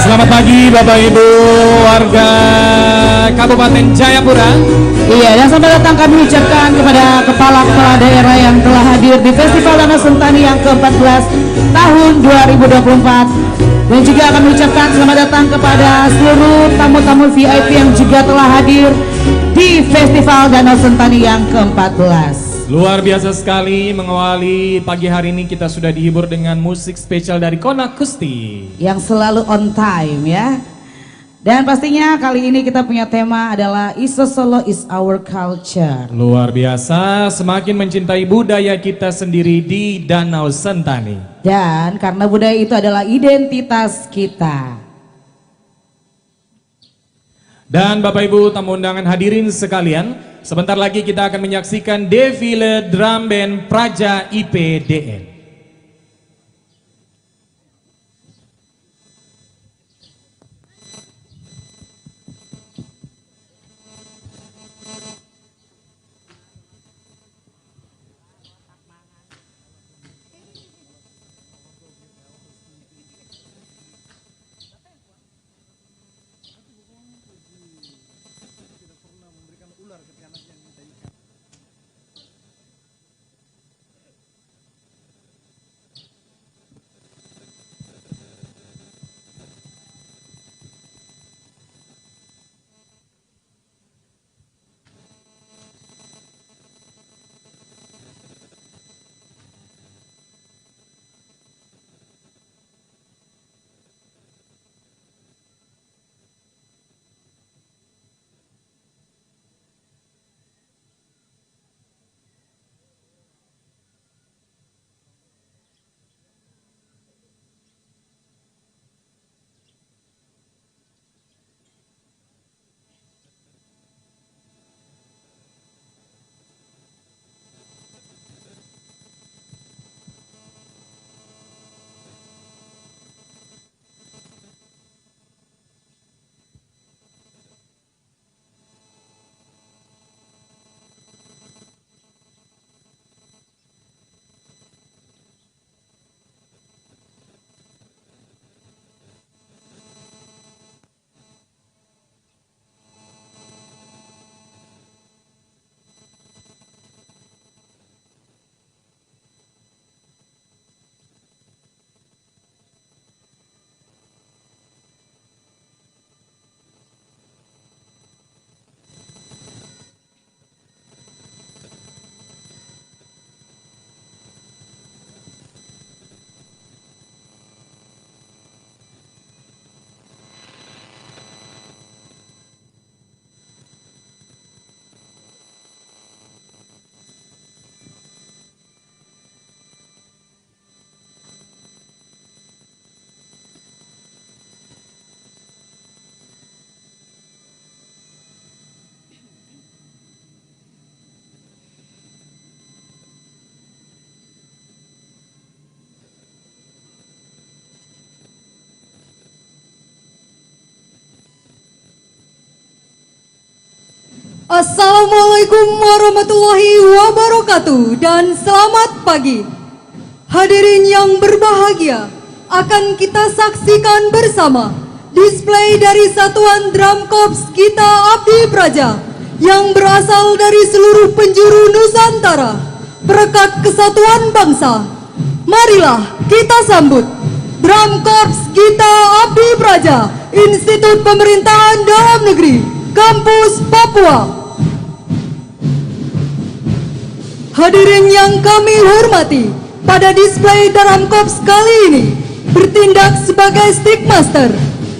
Selamat pagi Bapak Ibu warga Kabupaten Jayapura. Iya, dan selamat datang kami ucapkan kepada kepala-kepala daerah yang telah hadir di Festival Danau Sentani yang ke-14 tahun 2024. Dan juga kami ucapkan selamat datang kepada seluruh tamu-tamu VIP yang juga telah hadir di Festival Danau Sentani yang ke-14. Luar biasa sekali, mengawali pagi hari ini kita sudah dihibur dengan musik spesial dari Kona Kusti yang selalu on time ya. Dan pastinya kali ini kita punya tema adalah Iso Solo is our culture. Luar biasa, semakin mencintai budaya kita sendiri di Danau Sentani. Dan karena budaya itu adalah identitas kita. Dan Bapak Ibu tamu undangan hadirin sekalian, sebentar lagi kita akan menyaksikan defile drum band Praja IPDN. Assalamualaikum warahmatullahi wabarakatuh dan selamat pagi. Hadirin yang berbahagia, akan kita saksikan bersama display dari Satuan Drum Corps Gita Abdi Praja yang berasal dari seluruh penjuru Nusantara, berkat kesatuan bangsa. Marilah kita sambut Drum Corps Gita Abdi Praja, Institut Pemerintahan Dalam Negeri, Kampus Papua. Hadirin yang kami hormati, pada display Drum Corps kali ini bertindak sebagai stickmaster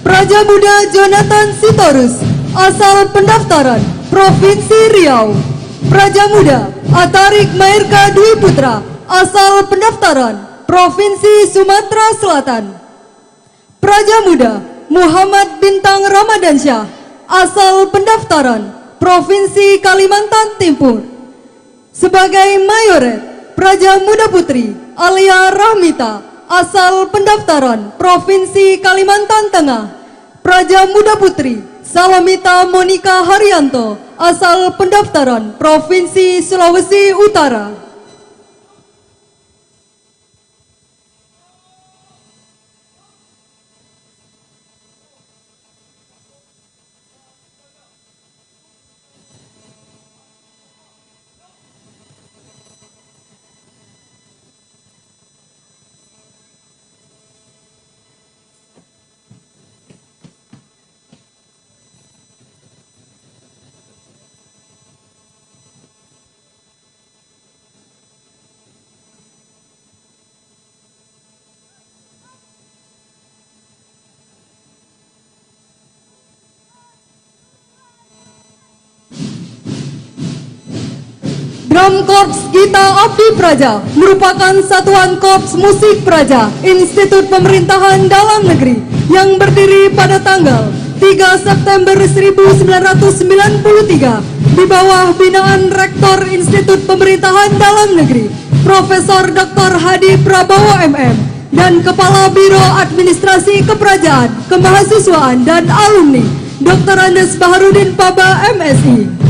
Praja Muda Jonathan Sitorus, asal pendaftaran Provinsi Riau. Praja Muda Atarik Mairka Dwi Putra, asal pendaftaran Provinsi Sumatera Selatan. Praja Muda Muhammad Bintang Ramadansyah, asal pendaftaran Provinsi Kalimantan Timur. Sebagai mayoret, Praja Muda Putri Alia Rahmita, asal pendaftaran Provinsi Kalimantan Tengah. Praja Muda Putri Salamita Monika Haryanto, asal pendaftaran Provinsi Sulawesi Utara. Drum Korps Gita Abdi Praja merupakan satuan korps musik praja Institut Pemerintahan Dalam Negeri yang berdiri pada tanggal 3 September 1993 di bawah binaan Rektor Institut Pemerintahan Dalam Negeri Profesor Dr. Hadi Prabowo MM dan Kepala Biro Administrasi Keprajaan, Kemahasiswaan dan Alumni Dr. Andes Baharudin Paba MSI.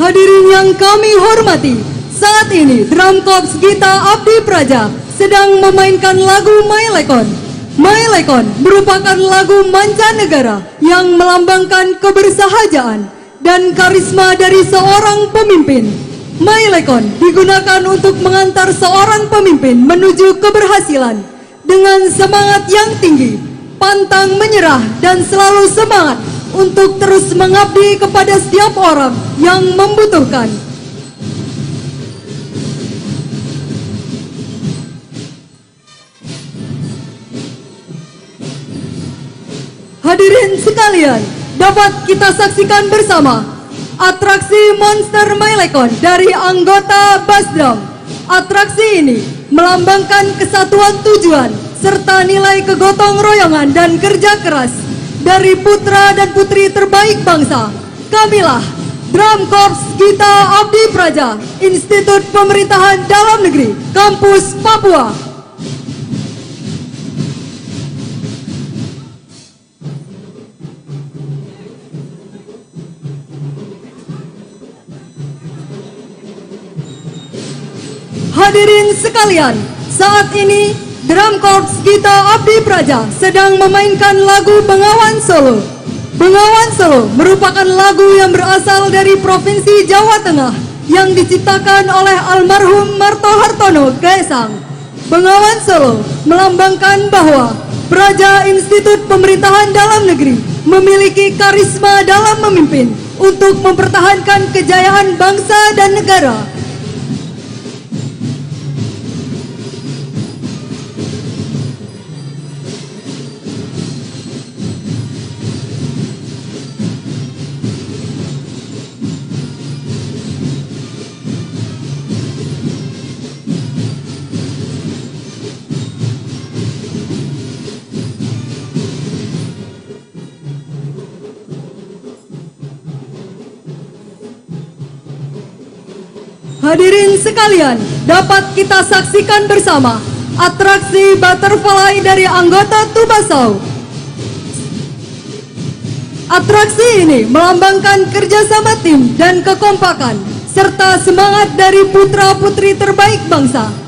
Hadirin yang kami hormati, saat ini Drum Korps Gita Abdi Praja sedang memainkan lagu My Lekon. My Lekon merupakan lagu mancanegara yang melambangkan kebersahajaan dan karisma dari seorang pemimpin. My Lekon digunakan untuk mengantar seorang pemimpin menuju keberhasilan dengan semangat yang tinggi, pantang menyerah dan selalu semangat untuk terus mengabdi kepada setiap orang yang membutuhkan. Hadirin sekalian, dapat kita saksikan bersama atraksi Monster My Lekon dari anggota Bass Drum. Atraksi ini melambangkan kesatuan tujuan serta nilai kegotong royongan dan kerja keras dari putra dan putri terbaik bangsa. Kamilah Drum Korps Gita Abdi Praja, Institut Pemerintahan Dalam Negeri, Kampus Papua. Hadirin sekalian, saat ini Drum Korps Gita Abdi Praja sedang memainkan lagu Bengawan Solo. Bengawan Solo merupakan lagu yang berasal dari Provinsi Jawa Tengah yang diciptakan oleh almarhum Marto Hartono Gesang. Bengawan Solo melambangkan bahwa Praja Institut Pemerintahan Dalam Negeri memiliki karisma dalam memimpin untuk mempertahankan kejayaan bangsa dan negara. Hadirin sekalian, dapat kita saksikan bersama atraksi Butterfly dari anggota Tubasau. Atraksi ini melambangkan kerjasama tim dan kekompakan, serta semangat dari putra-putri terbaik bangsa.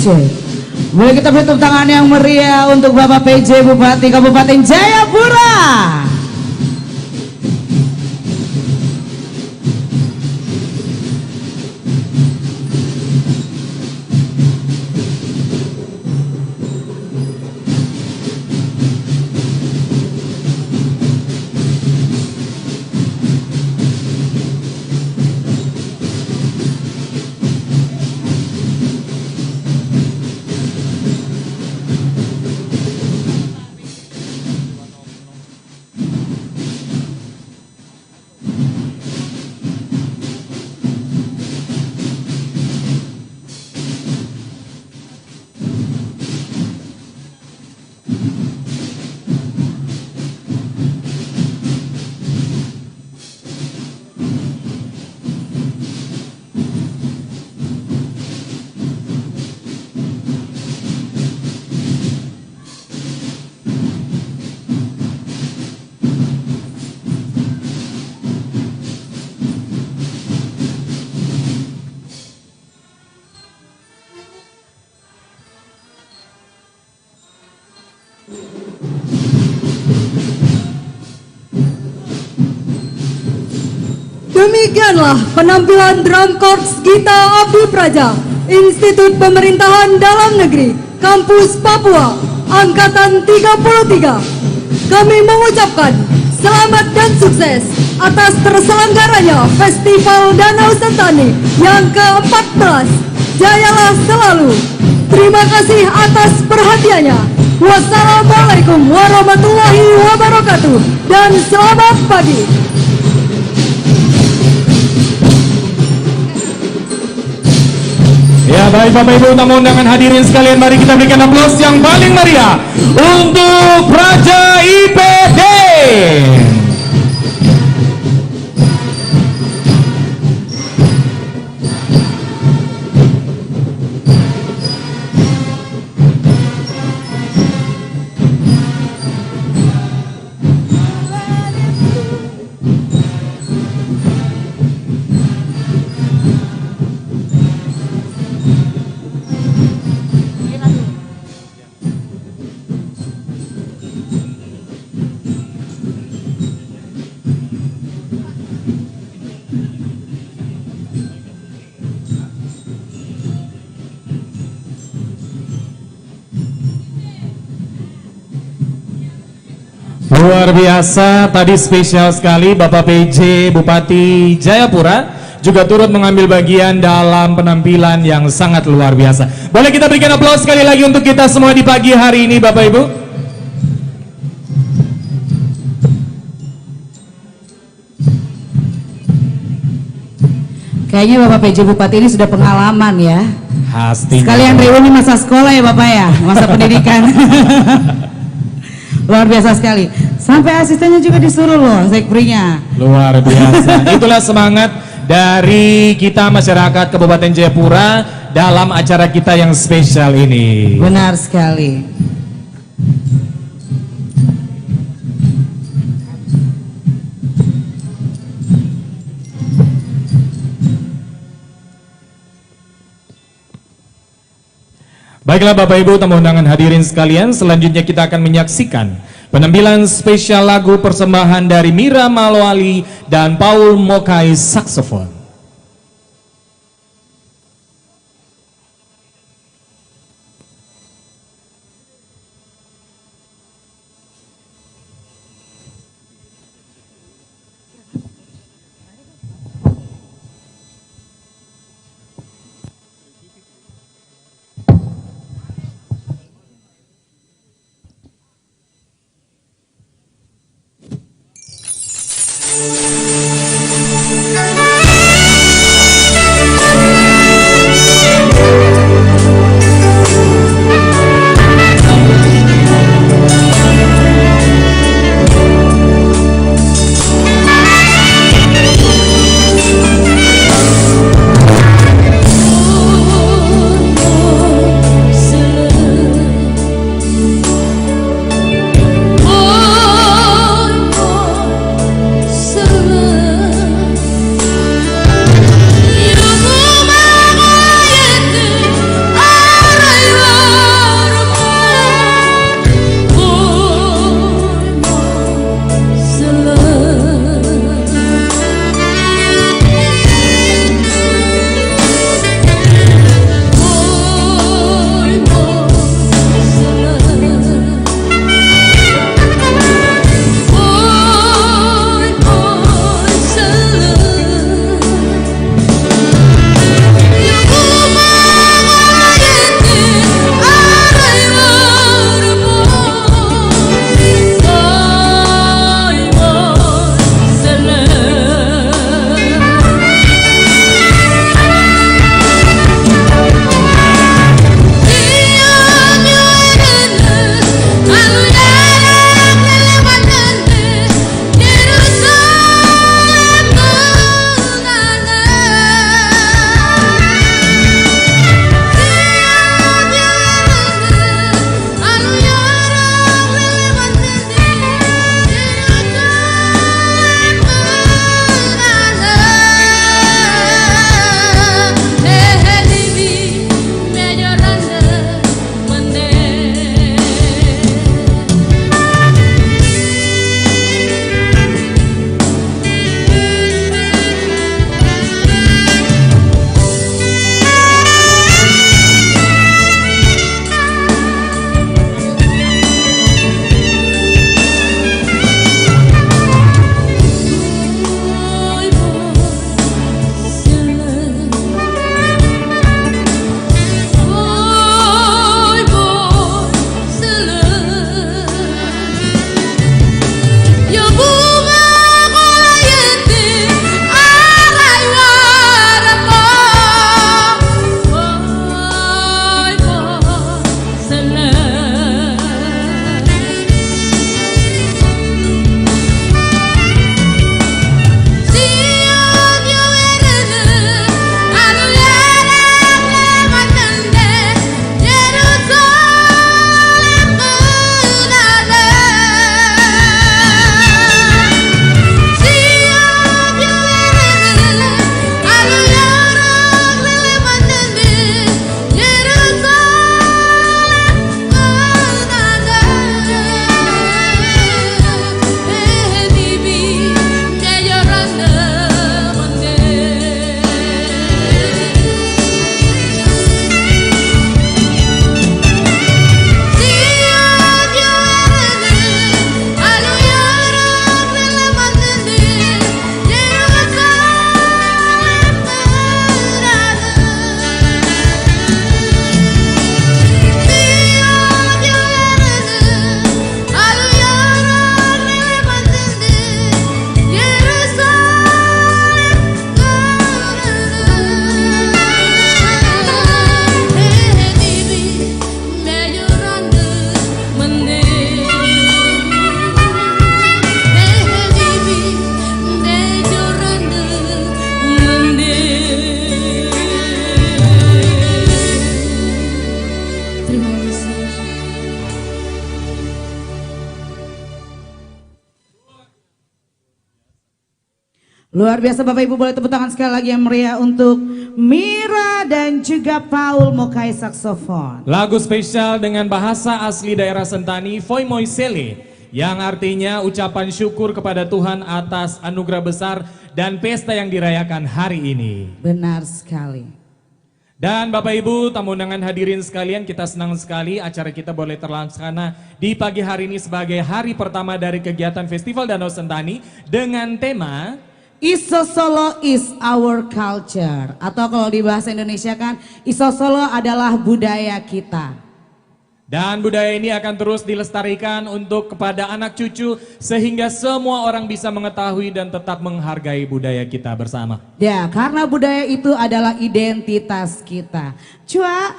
Boleh kita beri tepuk tangan yang meriah untuk Bapak PJ Bupati Kabupaten Jayapura. Demikianlah penampilan Drum Corps Gita Abdi Praja, Institut Pemerintahan Dalam Negeri, Kampus Papua, Angkatan 33. Kami mengucapkan selamat dan sukses atas terselenggaranya Festival Danau Sentani yang ke-14. Jayalah selalu. Terima kasih atas perhatiannya. Wassalamualaikum warahmatullahi wabarakatuh dan selamat pagi. Ya baik Bapak Ibu tamu undangan hadirin sekalian, mari kita berikan aplaus yang paling meriah untuk Praja IPD. Luar biasa, tadi spesial sekali Bapak PJ Bupati Jayapura juga turut mengambil bagian dalam penampilan yang sangat luar biasa. Boleh kita berikan aplaus sekali lagi untuk kita semua di pagi hari ini Bapak Ibu. Kayaknya Bapak PJ Bupati ini sudah pengalaman ya. Pastinya. Sekalian reuni masa sekolah ya Bapak ya, masa pendidikan. Luar biasa sekali. Sampai asistennya juga disuruh loh, sekprinya. Luar biasa. Itulah semangat dari kita masyarakat Kabupaten Jayapura dalam acara kita yang spesial ini. Benar sekali. Baiklah Bapak Ibu tamu undangan hadirin sekalian, selanjutnya kita akan menyaksikan penampilan spesial lagu persembahan dari Mira Malwali dan Paul Mokai saksofon. Oh, Luar biasa Bapak Ibu, boleh tepuk tangan sekali lagi yang meriah untuk Mira dan juga Paul Mokai saksofon. Lagu spesial dengan bahasa asli daerah Sentani, Foi Moisele, yang artinya ucapan syukur kepada Tuhan atas anugerah besar dan pesta yang dirayakan hari ini. Benar sekali. Dan Bapak Ibu, tamu undangan hadirin sekalian, kita senang sekali acara kita boleh terlaksana di pagi hari ini sebagai hari pertama dari kegiatan Festival Danau Sentani dengan tema Iso Solo is our culture, atau kalau di bahasa Indonesia kan Iso Solo adalah budaya kita. Dan budaya ini akan terus dilestarikan untuk kepada anak cucu sehingga semua orang bisa mengetahui dan tetap menghargai budaya kita bersama. Ya, karena budaya itu adalah identitas kita. Cua,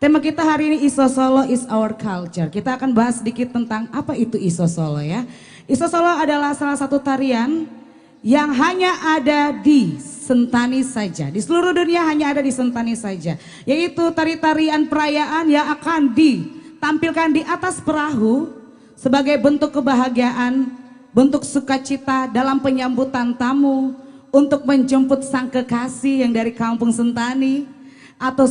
tema kita hari ini Iso Solo is our culture. Kita akan bahas sedikit tentang apa itu Iso Solo ya. Iso Solo adalah salah satu tarian yang hanya ada di Sentani saja. Di seluruh dunia hanya ada di Sentani saja. Yaitu tari-tarian perayaan yang akan ditampilkan di atas perahu sebagai bentuk kebahagiaan, bentuk sukacita dalam penyambutan tamu, untuk menjemput sang kekasih yang dari kampung Sentani, atau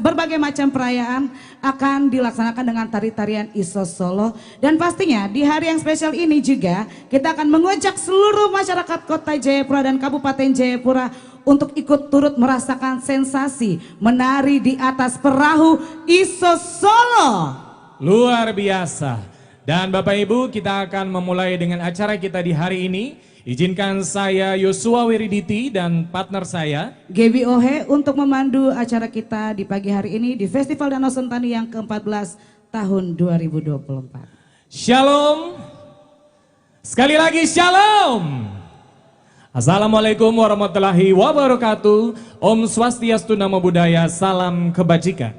berbagai macam perayaan akan dilaksanakan dengan tari-tarian Iso Solo. Dan pastinya di hari yang spesial ini juga kita akan mengajak seluruh masyarakat Kota Jayapura dan Kabupaten Jayapura untuk ikut turut merasakan sensasi menari di atas perahu Iso Solo. Luar biasa. Dan Bapak Ibu, kita akan memulai dengan acara kita di hari ini. Izinkan saya Yosua Wiriditi dan partner saya Gaby Ohe untuk memandu acara kita di pagi hari ini di Festival Danau Sentani yang ke-14 tahun 2024. Shalom. Sekali lagi shalom. Assalamualaikum warahmatullahi wabarakatuh. Om Swastiastu Namo Buddhaya, salam kebajikan.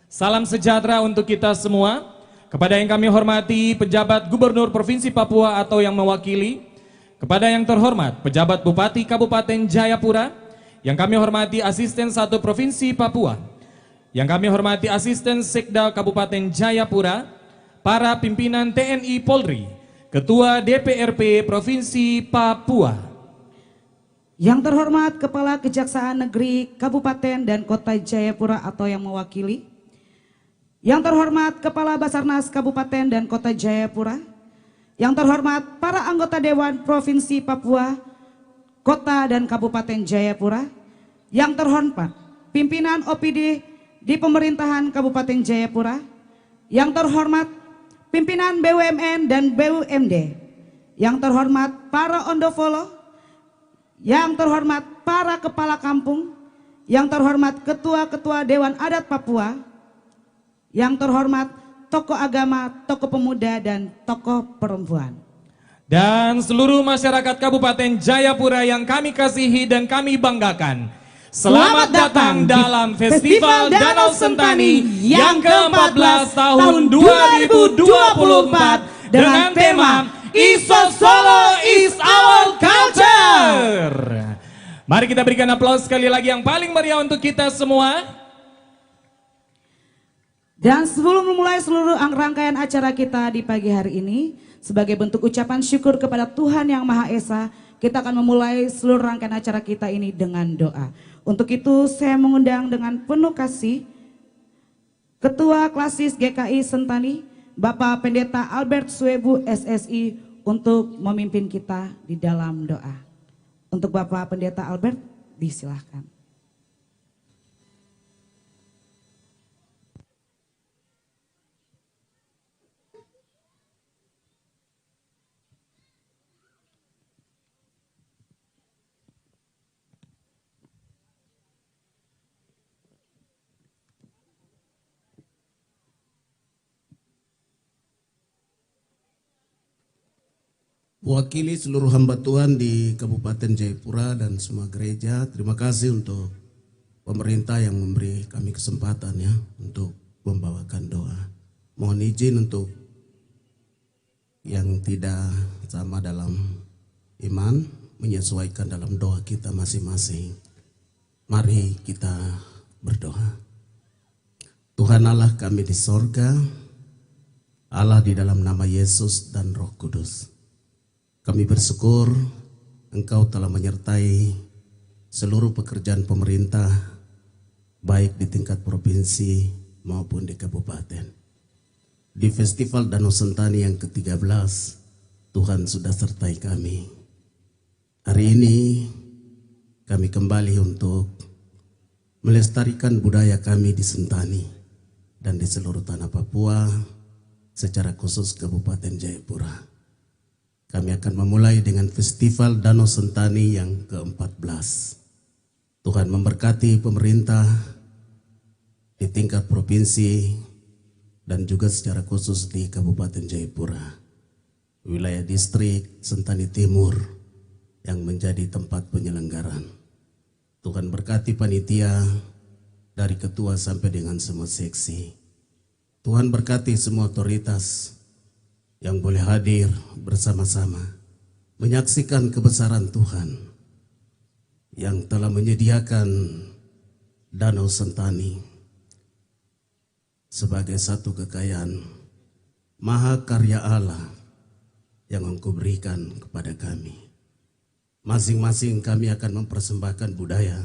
Salam sejahtera untuk kita semua. Kepada yang kami hormati pejabat Gubernur Provinsi Papua atau yang mewakili, kepada yang terhormat pejabat Bupati Kabupaten Jayapura, yang kami hormati Asisten 1 Provinsi Papua, yang kami hormati Asisten Sekda Kabupaten Jayapura, para pimpinan TNI Polri, Ketua DPRP Provinsi Papua, yang terhormat Kepala Kejaksaan Negeri Kabupaten dan Kota Jayapura atau yang mewakili, yang terhormat Kepala Basarnas Kabupaten dan Kota Jayapura, yang terhormat para anggota Dewan Provinsi Papua, Kota dan Kabupaten Jayapura, yang terhormat pimpinan OPD di pemerintahan Kabupaten Jayapura, yang terhormat pimpinan BUMN dan BUMD, yang terhormat para ondofolo, yang terhormat para kepala kampung, yang terhormat ketua-ketua Dewan Adat Papua, yang terhormat tokoh agama, tokoh pemuda, dan tokoh perempuan. dan seluruh masyarakat Kabupaten Jayapura yang kami kasihi dan kami banggakan. Selamat datang dalam Festival Danau Sentani yang ke-14 tahun 2024 dengan tema Iso Solo is our culture. Mari kita berikan aplaus sekali lagi yang paling meriah untuk kita semua. Dan sebelum memulai seluruh rangkaian acara kita di pagi hari ini, sebagai bentuk ucapan syukur kepada Tuhan Yang Maha Esa, kita akan memulai seluruh rangkaian acara kita ini dengan doa. Untuk itu saya mengundang dengan penuh kasih Ketua Klasis GKI Sentani, Bapak Pendeta Albert Suebu SSI, untuk memimpin kita di dalam doa. Untuk Bapak Pendeta Albert, disilahkan. Wakili seluruh hamba Tuhan di Kabupaten Jayapura dan semua gereja, terima kasih untuk pemerintah yang memberi kami kesempatan ya untuk membawakan doa. Mohon izin untuk yang tidak sama dalam iman menyesuaikan dalam doa kita masing-masing. Mari kita berdoa. Tuhan Allah kami di sorga, Allah di dalam nama Yesus dan Roh Kudus. Kami bersyukur Engkau telah menyertai seluruh pekerjaan pemerintah, baik di tingkat provinsi maupun di kabupaten. Di Festival Danau Sentani yang ke-13, Tuhan sudah sertai kami. Hari ini kami kembali untuk melestarikan budaya kami di Sentani dan di seluruh tanah Papua, secara khusus Kabupaten Jayapura. Kami akan memulai dengan Festival Danau Sentani yang ke-14. Tuhan memberkati pemerintah di tingkat provinsi dan juga secara khusus di Kabupaten Jayapura, wilayah distrik Sentani Timur yang menjadi tempat penyelenggaraan. Tuhan berkati panitia dari ketua sampai dengan semua seksi. Tuhan berkati semua otoritas yang boleh hadir bersama-sama menyaksikan kebesaran Tuhan yang telah menyediakan Danau Sentani sebagai satu kekayaan maha karya Allah yang Engkau berikan kepada kami. Masing-masing kami akan mempersembahkan budaya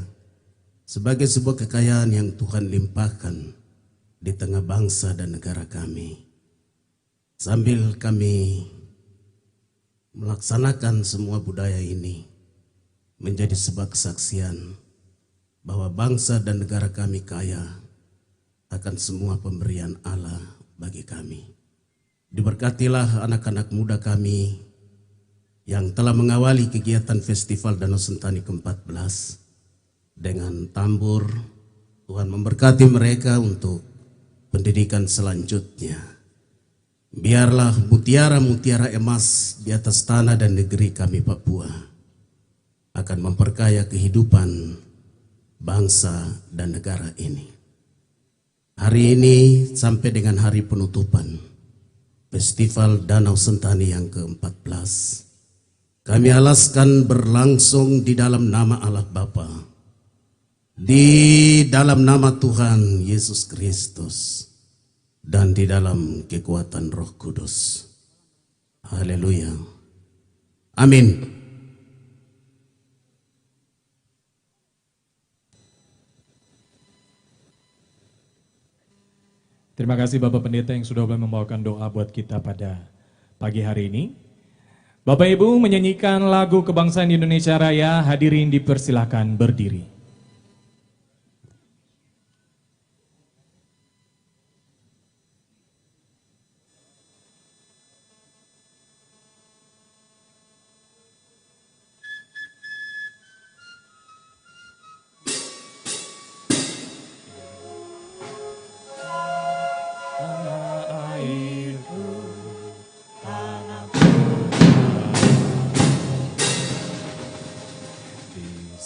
sebagai sebuah kekayaan yang Tuhan limpahkan di tengah bangsa dan negara kami. Sambil kami melaksanakan semua budaya ini menjadi sebuah kesaksian bahwa bangsa dan negara kami kaya akan semua pemberian Allah bagi kami. Diberkatilah anak-anak muda kami yang telah mengawali kegiatan Festival Danau Sentani ke-14 dengan tambur. Tuhan memberkati mereka untuk pendidikan selanjutnya. Biarlah mutiara-mutiara emas di atas tanah dan negeri kami Papua akan memperkaya kehidupan bangsa dan negara ini. Hari ini sampai dengan hari penutupan Festival Danau Sentani yang ke-14, kami alaskan berlangsung di dalam nama Allah Bapa, di dalam nama Tuhan Yesus Kristus, dan di dalam kekuatan Roh Kudus. Haleluya. Amin. Terima kasih Bapak Pendeta yang sudah boleh membawakan doa buat kita pada pagi hari ini. Bapak Ibu menyanyikan lagu kebangsaan Indonesia Raya, hadirin dipersilahkan berdiri.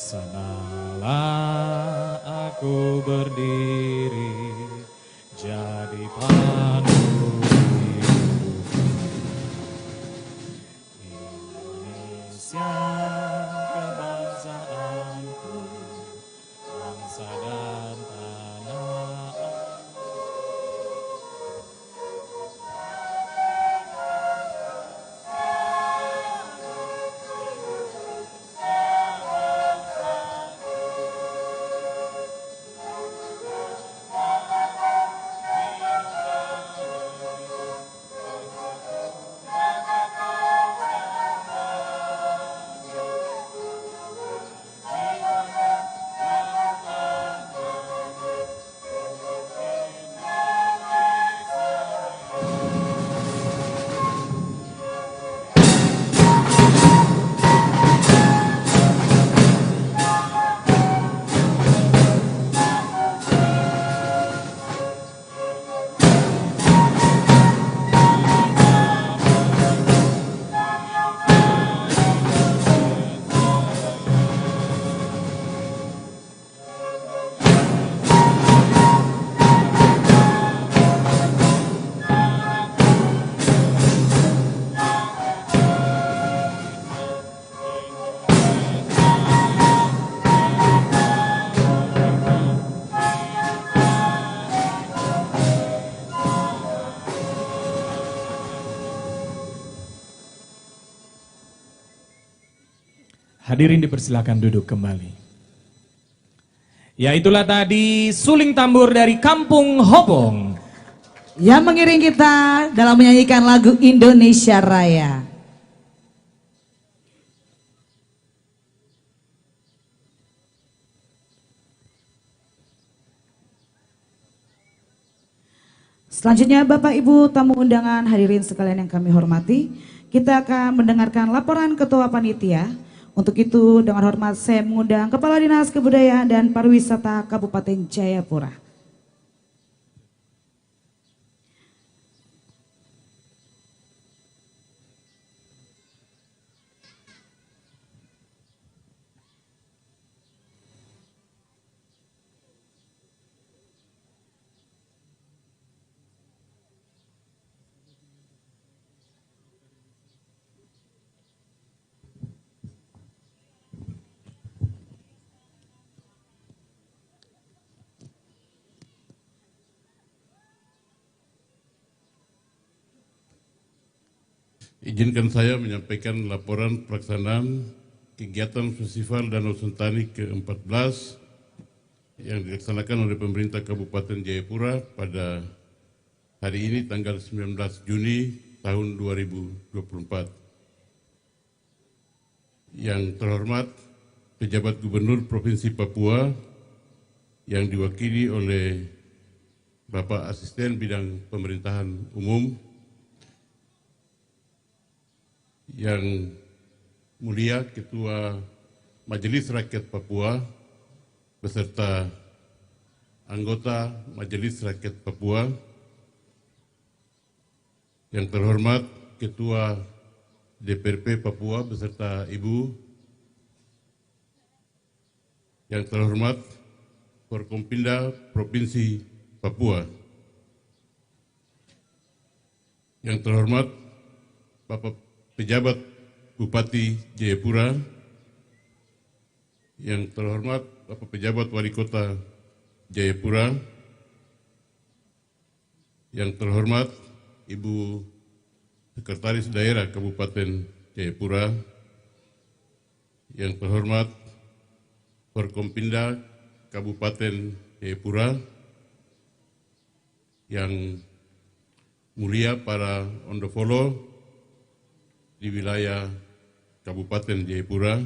Sanalah aku berdiri, jadi pandu hidupku. Indonesia kebangsaanku, bangsa dan tanah. Hadirin dipersilakan duduk kembali. Ya itulah tadi suling tambur dari Kampung Hobong. Yang mengiring kita dalam menyanyikan lagu Indonesia Raya. Selanjutnya Bapak Ibu tamu undangan hadirin sekalian yang kami hormati, kita akan mendengarkan laporan Ketua Panitia. Untuk itu dengan hormat saya mengundang Kepala Dinas Kebudayaan dan Pariwisata Kabupaten Jayapura. Izinkan saya menyampaikan laporan pelaksanaan kegiatan Festival Danau Sentani ke-14 yang dilaksanakan oleh pemerintah Kabupaten Jayapura pada hari ini tanggal 19 Juni tahun 2024. Yang terhormat pejabat Gubernur Provinsi Papua yang diwakili oleh Bapak Asisten Bidang Pemerintahan Umum, yang mulia Ketua Majelis Rakyat Papua beserta anggota Majelis Rakyat Papua, yang terhormat Ketua DPRP Papua beserta Ibu, yang terhormat Forkompinda Provinsi Papua, yang terhormat Bapak Pejabat Bupati Jayapura, yang terhormat Bapak Pejabat Wali Kota Jayapura, yang terhormat Ibu Sekretaris Daerah Kabupaten Jayapura, yang terhormat Forkompinda Kabupaten Jayapura, yang mulia para ondofolo di wilayah Kabupaten Jayapura,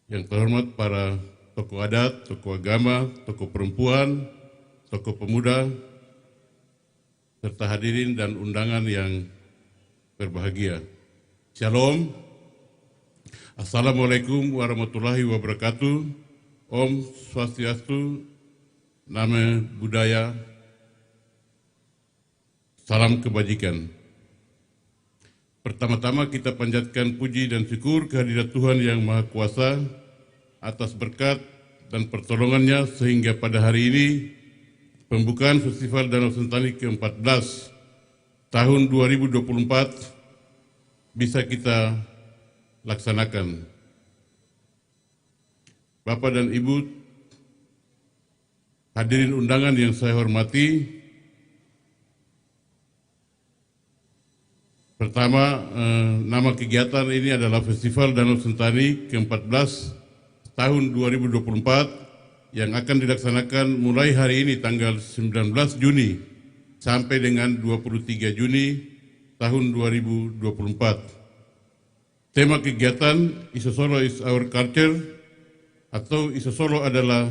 yang terhormat para tokoh adat, tokoh agama, tokoh perempuan, tokoh pemuda, serta hadirin dan undangan yang berbahagia. Shalom. Assalamualaikum warahmatullahi wabarakatuh. Om Swastiastu, Namo Buddhaya, salam kebajikan. Pertama-tama kita panjatkan puji dan syukur kehadirat Tuhan Yang Maha Kuasa atas berkat dan pertolongannya sehingga pada hari ini pembukaan Festival Danau Sentani ke-14 tahun 2024 bisa kita laksanakan. Bapak dan Ibu, hadirin undangan yang saya hormati, pertama, nama kegiatan ini adalah Festival Danau Sentani ke-14 tahun 2024 yang akan dilaksanakan mulai hari ini tanggal 19 Juni sampai dengan 23 Juni tahun 2024. Tema kegiatan Isosolo is our culture atau Isosolo adalah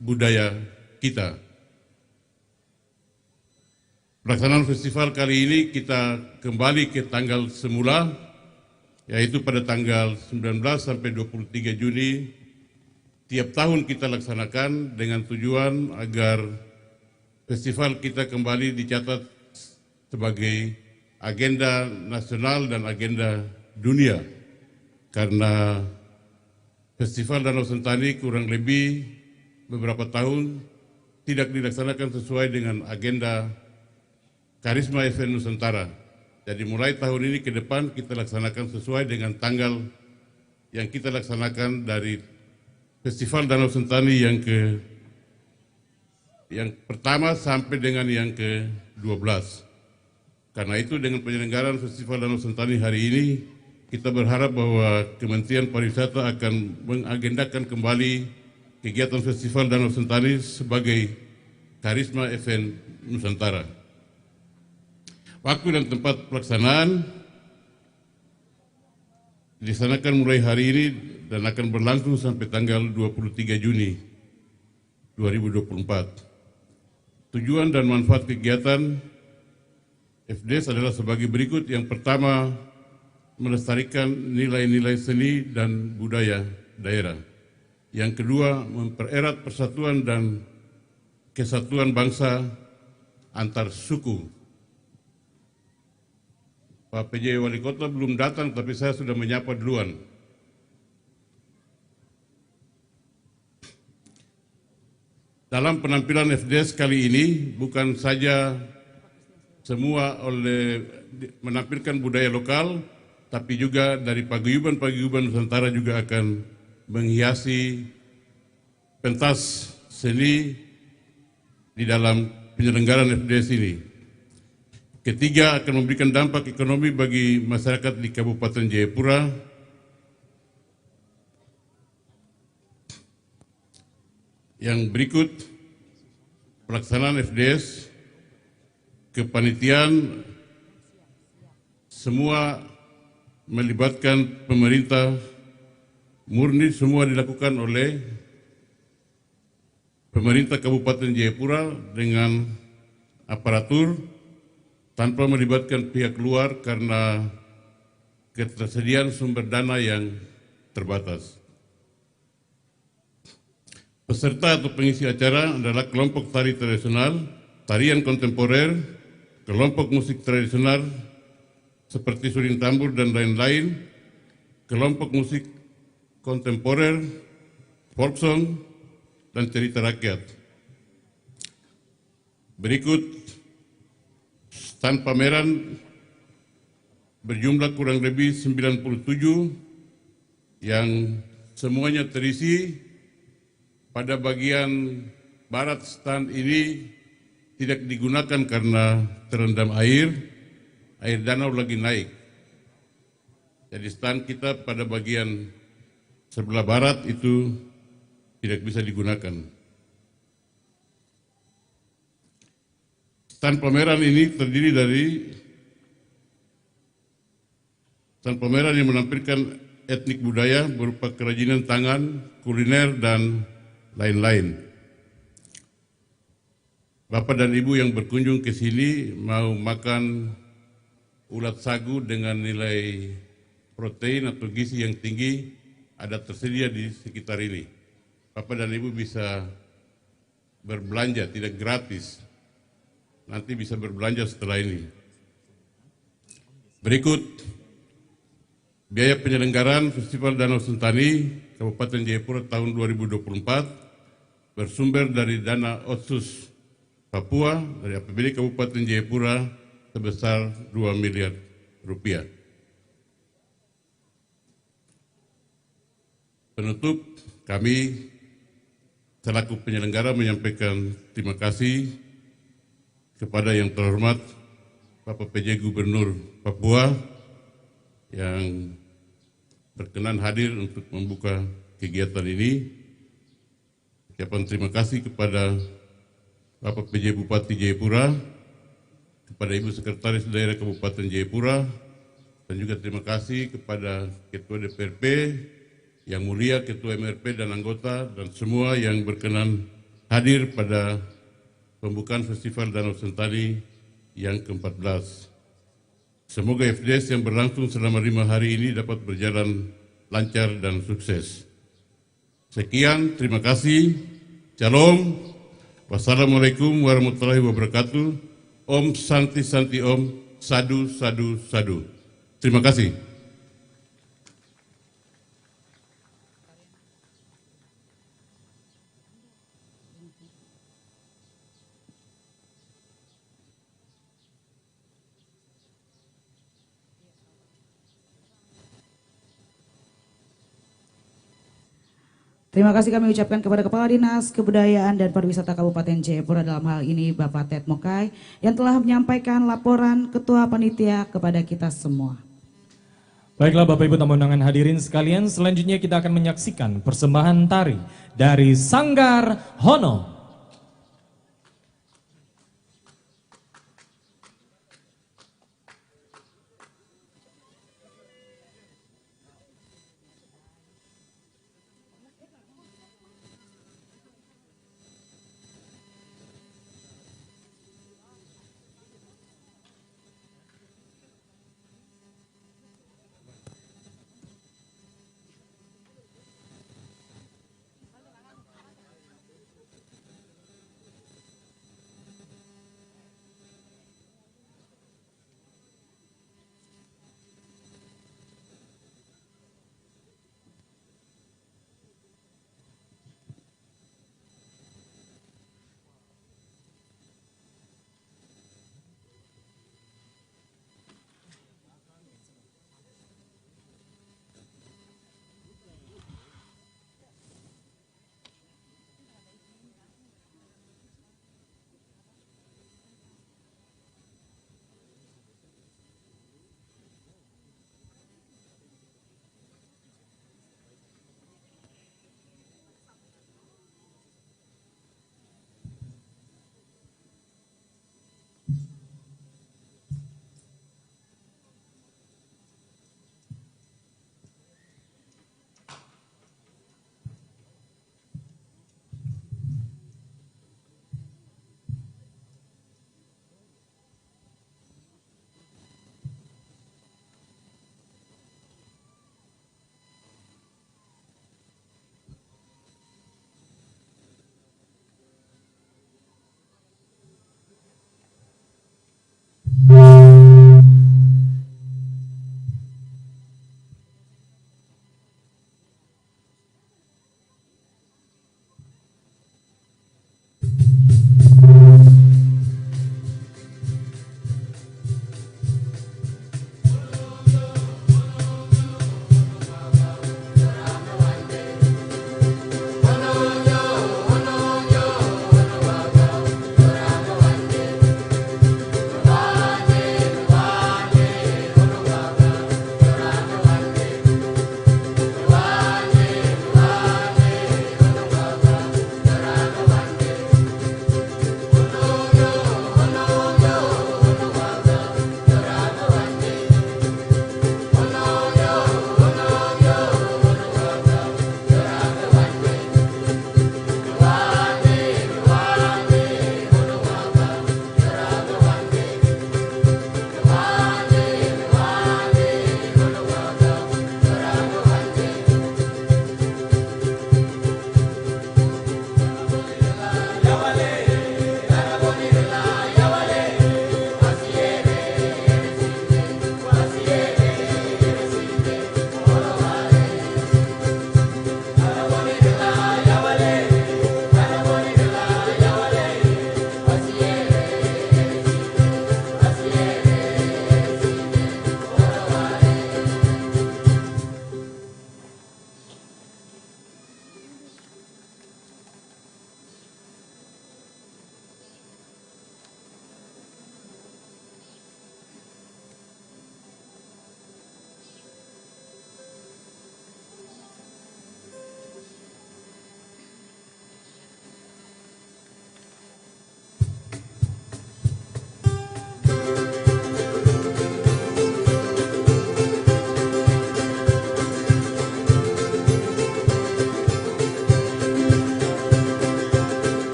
budaya kita. Pelaksanaan festival kali ini kita kembali ke tanggal semula, yaitu pada tanggal 19 sampai 23 Juni. Tiap tahun kita laksanakan dengan tujuan agar festival kita kembali dicatat sebagai agenda nasional dan agenda dunia. Karena Festival Danau Sentani kurang lebih beberapa tahun tidak dilaksanakan sesuai dengan agenda Karisma Event Nusantara. Jadi mulai tahun ini ke depan kita laksanakan sesuai dengan tanggal yang kita laksanakan dari Festival Danau Sentani yang pertama sampai dengan yang ke-12. Karena itu dengan penyelenggaraan Festival Danau Sentani hari ini, kita berharap bahwa Kementerian Pariwisata akan mengagendakan kembali kegiatan Festival Danau Sentani sebagai karisma event Nusantara. Waktu dan tempat pelaksanaan dilaksanakan mulai hari ini dan akan berlangsung sampai tanggal 23 Juni 2024. Tujuan dan manfaat kegiatan FDS adalah sebagai berikut. Yang pertama, melestarikan nilai-nilai seni dan budaya daerah. Yang kedua, mempererat persatuan dan kesatuan bangsa antar suku. Pak PJ Wali Kota belum datang, tapi saya sudah menyapa duluan. Dalam penampilan FDS kali ini, bukan saja semua menampilkan budaya lokal, tapi juga dari paguyuban-paguyuban Nusantara juga akan menghiasi pentas seni di dalam penyelenggaraan FDS ini. Ketiga, akan memberikan dampak ekonomi bagi masyarakat di Kabupaten Jayapura. Yang berikut, pelaksanaan FDS, kepanitiaan, semua melibatkan pemerintah, murni semua dilakukan oleh pemerintah Kabupaten Jayapura dengan aparatur, tanpa melibatkan pihak luar karena ketersediaan sumber dana yang terbatas. Peserta atau pengisi acara adalah kelompok tari tradisional, tarian kontemporer, kelompok musik tradisional seperti suling tambur dan lain-lain, kelompok musik kontemporer, folk song, dan cerita rakyat. Berikut stand pameran berjumlah kurang lebih 97 yang semuanya terisi. Pada bagian barat stand ini tidak digunakan karena terendam air danau lagi naik. Jadi stand kita pada bagian sebelah barat itu tidak bisa digunakan. Stand pameran ini terdiri dari stand pameran yang menampilkan etnik budaya berupa kerajinan tangan, kuliner, dan lain-lain. Bapak dan Ibu yang berkunjung ke sini mau makan ulat sagu dengan nilai protein atau gizi yang tinggi, ada tersedia di sekitar ini. Bapak dan Ibu bisa berbelanja, tidak gratis. Nanti bisa berbelanja setelah ini. Berikut biaya penyelenggaraan Festival Danau Sentani Kabupaten Jayapura tahun 2024 bersumber dari dana Otsus Papua dari APBD Kabupaten Jayapura sebesar 2 miliar rupiah. Penutup, kami selaku penyelenggara menyampaikan terima kasih kepada yang terhormat Bapak PJ Gubernur Papua yang berkenan hadir untuk membuka kegiatan ini. Ucapan terima kasih kepada Bapak PJ Bupati Jayapura, kepada Ibu Sekretaris Daerah Kabupaten Jayapura, dan juga terima kasih kepada Ketua DPRP, Yang Mulia Ketua MRP dan anggota, dan semua yang berkenan hadir pada pembukaan Festival Danau Sentani yang ke-14. Semoga FDS yang berlangsung selama 5 hari ini dapat berjalan lancar dan sukses. Sekian, terima kasih. Shalom. Wassalamualaikum warahmatullahi wabarakatuh. Om Santi Santi Om. Sadu Sadu Sadu. Terima kasih. Terima kasih kami ucapkan kepada Kepala Dinas Kebudayaan dan Pariwisata Kabupaten Jayapura dalam hal ini Bapak Ted Mokai yang telah menyampaikan laporan Ketua Panitia kepada kita semua. Baiklah Bapak Ibu tamu undangan hadirin sekalian, selanjutnya kita akan menyaksikan persembahan tari dari Sanggar Hono.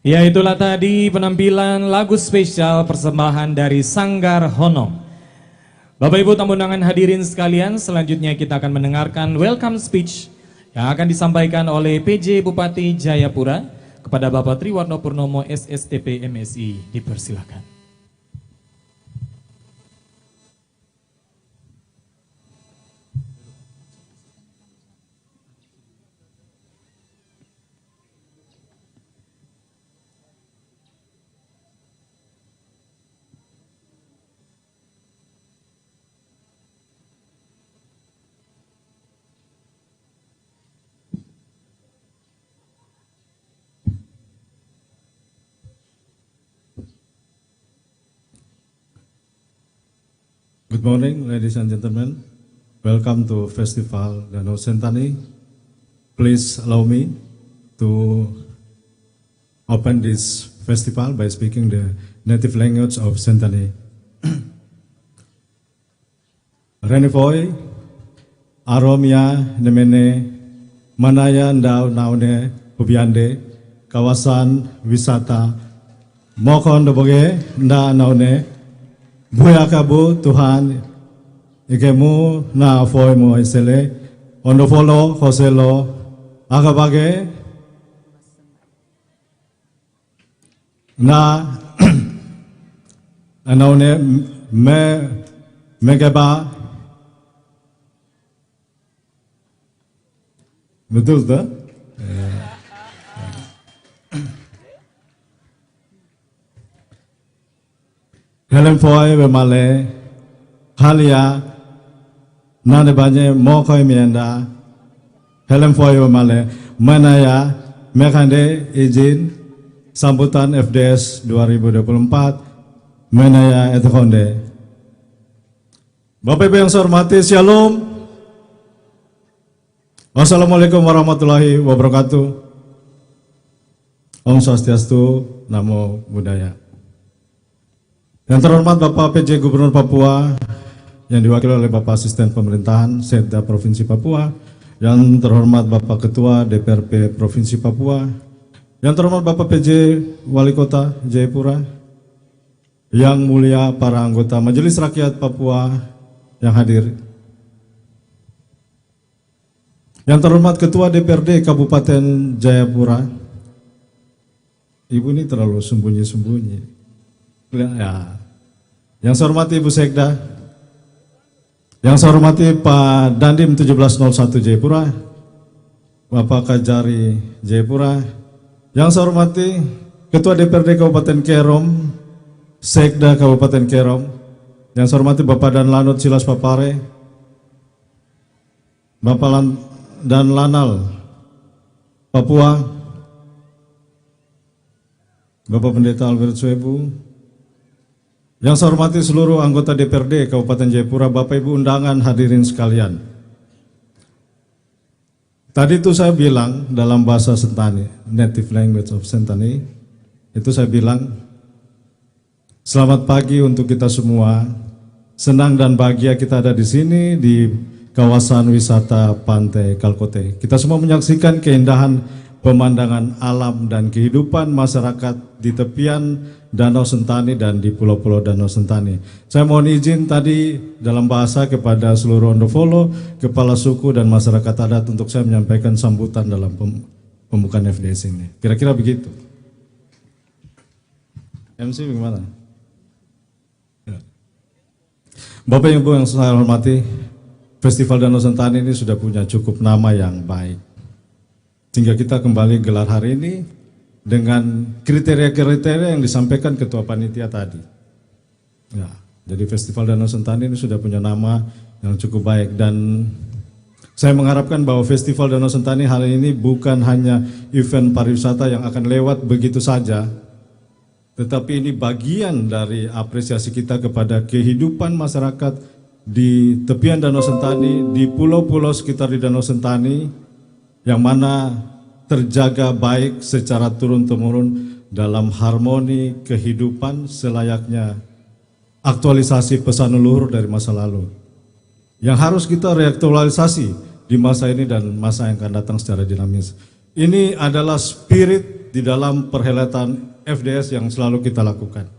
Ya, itulah tadi penampilan lagu spesial persembahan dari Sanggar Honong. Bapak Ibu tamu undangan hadirin sekalian, selanjutnya kita akan mendengarkan welcome speech yang akan disampaikan oleh PJ Bupati Jayapura kepada Bapak Triwarno Purnomo SSTP MSI. Dipersilakan. Good morning, ladies and gentlemen. Welcome to Festival Danau Sentani. Please allow me to open this festival by speaking the native language of Sentani. Renivoi, Aromia, Nemene, Manaya, Ndau, Naune, Hubiande, kawasan wisata, Mokon Doboge, Nda, Naune, Buya kabu Tuhan ikemu na foi mo isele ondo follow hoselo agabage na anaune megaba betul tak? Helen Foy Bemale Halia Nane Banye Mokoy Mienda Helen Foy Bemale Manaya Mekande izin sambutan FDS 2024 Manaya Etokonde. Bapak Ibu yang saya hormati, Shalom. Wassalamualaikum warahmatullahi wabarakatuh. Om Swastiastu, Namo Buddhaya. Yang terhormat Bapak PJ Gubernur Papua yang diwakili oleh Bapak Asisten Pemerintahan Setda Provinsi Papua, yang terhormat Bapak Ketua DPRP Provinsi Papua, yang terhormat Bapak PJ Wali Kota Jayapura, yang mulia para anggota Majelis Rakyat Papua yang hadir, yang terhormat Ketua DPRD Kabupaten Jayapura. Ibu ini terlalu sembunyi-sembunyi. Ya. Yang saya hormati Ibu Sekda, yang saya hormati Pak Dandim 1701 Jayapura, Bapak Kajari Jayapura, yang saya hormati Ketua DPRD Kabupaten Kerom, Sekda Kabupaten Kerom, yang saya hormati Bapak Dan Lanut Silas Papare, Bapak Dan Lanal Papua, Bapak Pendeta Albert Suebu, yang saya hormati seluruh anggota DPRD Kabupaten Jayapura, Bapak Ibu undangan hadirin sekalian. Tadi itu saya bilang dalam bahasa Sentani, native language of Sentani, itu saya bilang, selamat pagi untuk kita semua. Senang dan bahagia kita ada di sini di kawasan wisata Pantai Kalkote. Kita semua menyaksikan keindahan pemandangan alam dan kehidupan masyarakat di tepian Danau Sentani dan di pulau-pulau Danau Sentani. Saya mohon izin tadi dalam bahasa kepada seluruh Ondofolo, kepala suku dan masyarakat adat untuk saya menyampaikan sambutan dalam pembukaan FDS ini. Kira-kira begitu. MC bagaimana? Bapak Ibu yang saya hormati, Festival Danau Sentani ini sudah punya cukup nama yang baik. Sehingga kita kembali gelar hari ini dengan kriteria-kriteria yang disampaikan Ketua Panitia tadi. Ya, jadi Festival Danau Sentani ini sudah punya nama yang cukup baik, dan saya mengharapkan bahwa Festival Danau Sentani hari ini bukan hanya event pariwisata yang akan lewat begitu saja, tetapi ini bagian dari apresiasi kita kepada kehidupan masyarakat di tepian Danau Sentani, di pulau-pulau sekitar di Danau Sentani, yang mana terjaga baik secara turun-temurun dalam harmoni kehidupan selayaknya aktualisasi pesan leluhur dari masa lalu, yang harus kita reaktualisasi di masa ini dan masa yang akan datang secara dinamis. Ini adalah spirit di dalam perhelatan FDS yang selalu kita lakukan.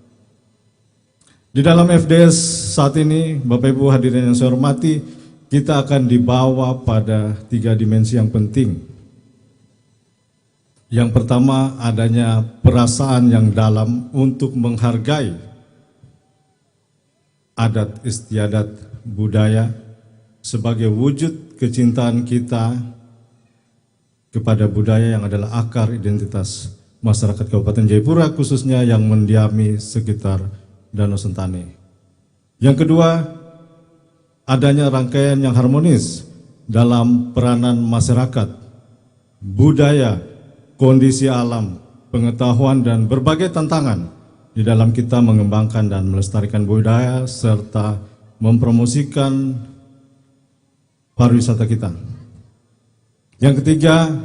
Di dalam FDS saat ini, Bapak Ibu hadirin yang saya hormati, kita akan dibawa pada 3 dimensi yang penting. Yang pertama, adanya perasaan yang dalam untuk menghargai adat istiadat budaya sebagai wujud kecintaan kita kepada budaya yang adalah akar identitas masyarakat Kabupaten Jayapura, khususnya yang mendiami sekitar Danau Sentani. Yang kedua, adanya rangkaian yang harmonis dalam peranan masyarakat, budaya, kondisi alam, pengetahuan, dan berbagai tantangan di dalam kita mengembangkan dan melestarikan budaya serta mempromosikan pariwisata kita. Yang ketiga,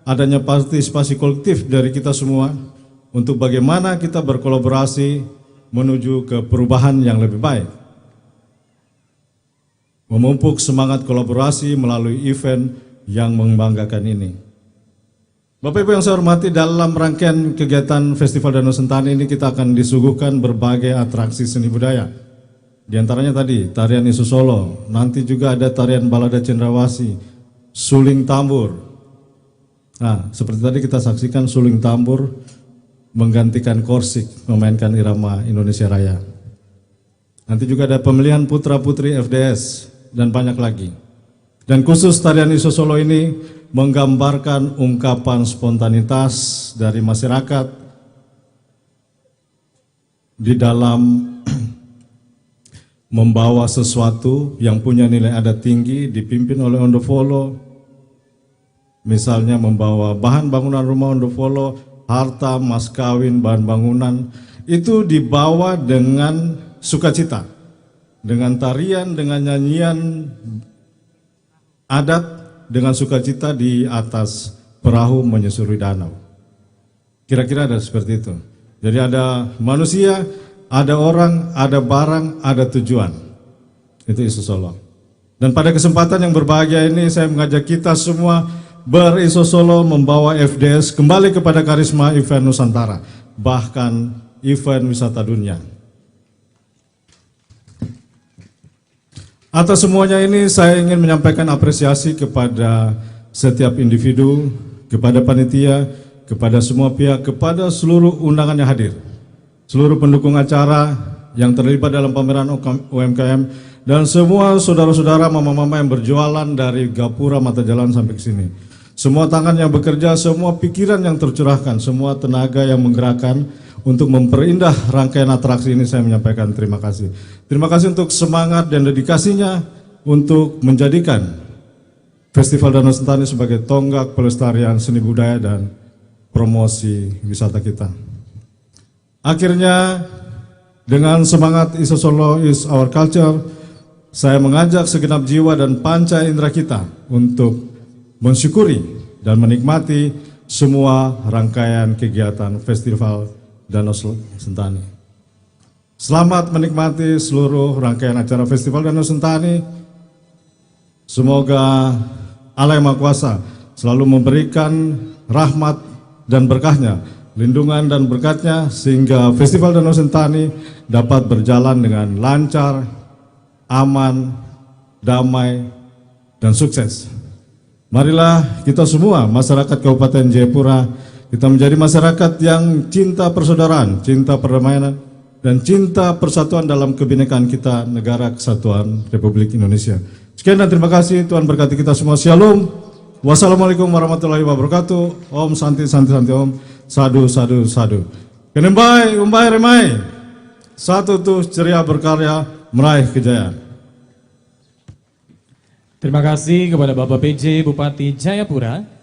adanya partisipasi kolektif dari kita semua untuk bagaimana kita berkolaborasi menuju ke perubahan yang lebih baik. Memupuk semangat kolaborasi melalui event yang membanggakan ini. Bapak Ibu yang saya hormati, dalam rangkaian kegiatan Festival Danau Sentani ini kita akan disuguhkan berbagai atraksi seni budaya. Di antaranya tadi tarian Isu Solo, nanti juga ada tarian Balada Cendrawasih, suling tambur. Nah, seperti tadi kita saksikan suling tambur menggantikan korsik, memainkan irama Indonesia Raya. Nanti juga ada pemilihan putra-putri FDS dan banyak lagi. Dan khusus tarian Isu Solo ini menggambarkan ungkapan spontanitas dari masyarakat di dalam membawa sesuatu yang punya nilai adat tinggi dipimpin oleh Ondofolo. Misalnya membawa bahan bangunan rumah Ondofolo, harta, mas kawin, bahan bangunan, itu dibawa dengan sukacita, dengan tarian, dengan nyanyian adat, dengan sukacita di atas perahu menyusuri danau. Kira-kira ada seperti itu. Jadi ada manusia, ada orang, ada barang, ada tujuan. Itu Isu Solo. Dan pada kesempatan yang berbahagia ini saya mengajak kita semua Isu Solo membawa FDS kembali kepada karisma event Nusantara, bahkan event wisata dunia. Atas semuanya ini saya ingin menyampaikan apresiasi kepada setiap individu, kepada panitia, kepada semua pihak, kepada seluruh undangan yang hadir, seluruh pendukung acara yang terlibat dalam pameran UMKM, dan semua saudara-saudara mama-mama yang berjualan dari Gapura Mata Jalan sampai ke sini. Semua tangan yang bekerja, semua pikiran yang tercurahkan, semua tenaga yang menggerakkan untuk memperindah rangkaian atraksi ini, saya menyampaikan terima kasih. Terima kasih untuk semangat dan dedikasinya untuk menjadikan Festival Danau Sentani sebagai tonggak pelestarian seni budaya dan promosi wisata kita. Akhirnya, dengan semangat Isu Solo is our culture, saya mengajak segenap jiwa dan panca indera kita untuk mensyukuri dan menikmati semua rangkaian kegiatan Festival Danau Sentani. Selamat menikmati seluruh rangkaian acara Festival Danau Sentani. Semoga Allah Yang Maha Kuasa selalu memberikan rahmat dan berkahnya, lindungan dan berkatnya, sehingga Festival Danau Sentani dapat berjalan dengan lancar, aman, damai, dan sukses. Marilah kita semua, masyarakat Kabupaten Jayapura, kita menjadi masyarakat yang cinta persaudaraan, cinta perdamaian, dan cinta persatuan dalam kebinekaan kita, Negara Kesatuan Republik Indonesia. Sekian dan terima kasih, Tuhan berkati kita semua. Shalom. Wassalamualaikum warahmatullahi wabarakatuh. Om Santi Santi Santi Om. Sadu Sadu Sadu. Kenembai umbai remai. Satu tuh ceria berkarya meraih kejayaan. Terima kasih kepada Bapak PJ Bupati Jayapura.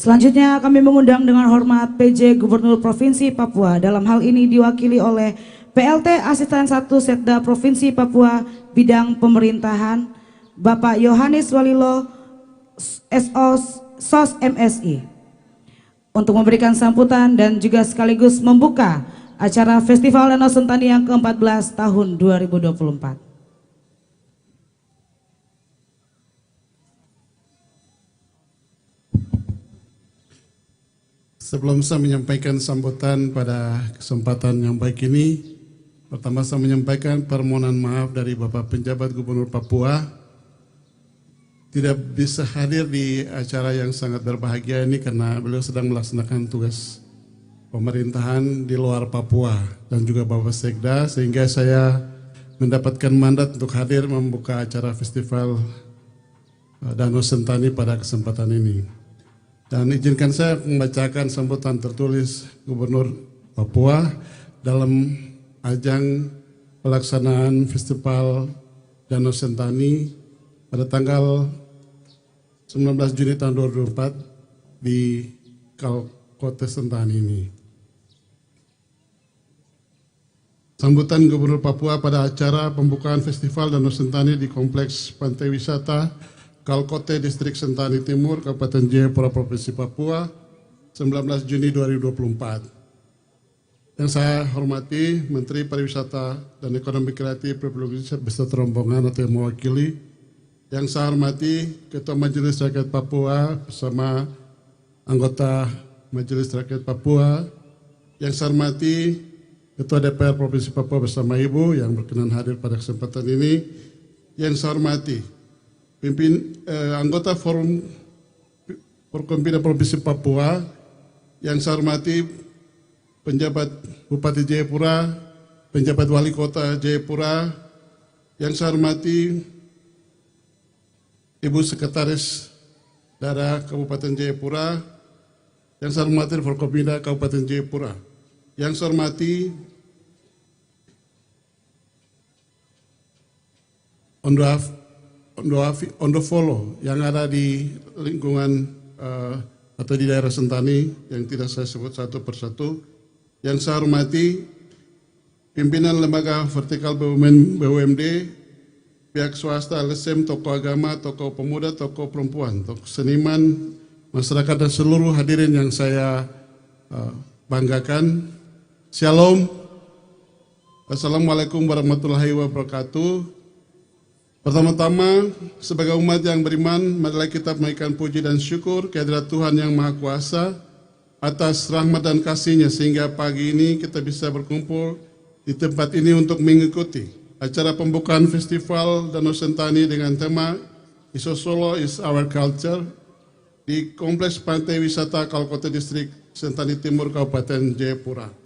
Selanjutnya kami mengundang dengan hormat PJ Gubernur Provinsi Papua, dalam hal ini diwakili oleh PLT Asisten 1 Setda Provinsi Papua Bidang Pemerintahan, Bapak Yohanes Walilo SO SOS MSI, untuk memberikan sambutan dan juga sekaligus membuka acara Festival Danau Sentani yang ke-14 tahun 2024. Sebelum saya menyampaikan sambutan pada kesempatan yang baik ini, pertama saya menyampaikan permohonan maaf dari Bapak Penjabat Gubernur Papua tidak bisa hadir di acara yang sangat berbahagia ini karena beliau sedang melaksanakan tugas pemerintahan di luar Papua dan juga Bapak Sekda, sehingga saya mendapatkan mandat untuk hadir membuka acara Festival Danau Sentani pada kesempatan ini. Dan izinkan saya membacakan sambutan tertulis Gubernur Papua dalam ajang pelaksanaan Festival Danau Sentani pada tanggal 19 Juni tahun 2024 di Kalkote Sentani ini. Sambutan Gubernur Papua pada acara pembukaan Festival Danau Sentani di Kompleks Pantai Wisata Kalkote Distrik Sentani Timur, Kabupaten Jayapura, Provinsi Papua, 19 Juni 2024. Yang saya hormati Menteri Pariwisata dan Ekonomi Kreatif Republik Indonesia beserta rombongan atau yang mewakili. Yang saya hormati Ketua Majelis Rakyat Papua bersama anggota Majelis Rakyat Papua. Yang saya hormati Ketua DPR Provinsi Papua bersama Ibu yang berkenan hadir pada kesempatan ini. Yang saya hormati anggota Forum Perkumpulan Provinsi Papua. Yang saya hormati penjabat Bupati Jayapura, penjabat Wali Kota Jayapura. Yang saya hormati Ibu Sekretaris Daerah Kabupaten Jayapura, yang saya hormati Forkopimda Kabupaten Jayapura, yang saya hormati Ondofolo yang ada di lingkungan atau di daerah Sentani yang tidak saya sebut satu persatu, yang saya hormati pimpinan lembaga vertikal BUMD, pihak swasta, LSM, tokoh agama, tokoh pemuda, tokoh perempuan, tokoh seniman, masyarakat dan seluruh hadirin yang saya banggakan. Shalom. Assalamualaikum warahmatullahi wabarakatuh. Pertama-tama, sebagai umat yang beriman, marilah kita menaikkan puji dan syukur kehadirat Tuhan yang Maha Kuasa atas rahmat dan kasih-Nya sehingga pagi ini kita bisa berkumpul di tempat ini untuk mengikuti acara pembukaan Festival Danau Sentani dengan tema Isosolo is Our Culture di Kompleks Pantai Wisata Kalkote Distrik Sentani Timur, Kabupaten Jayapura.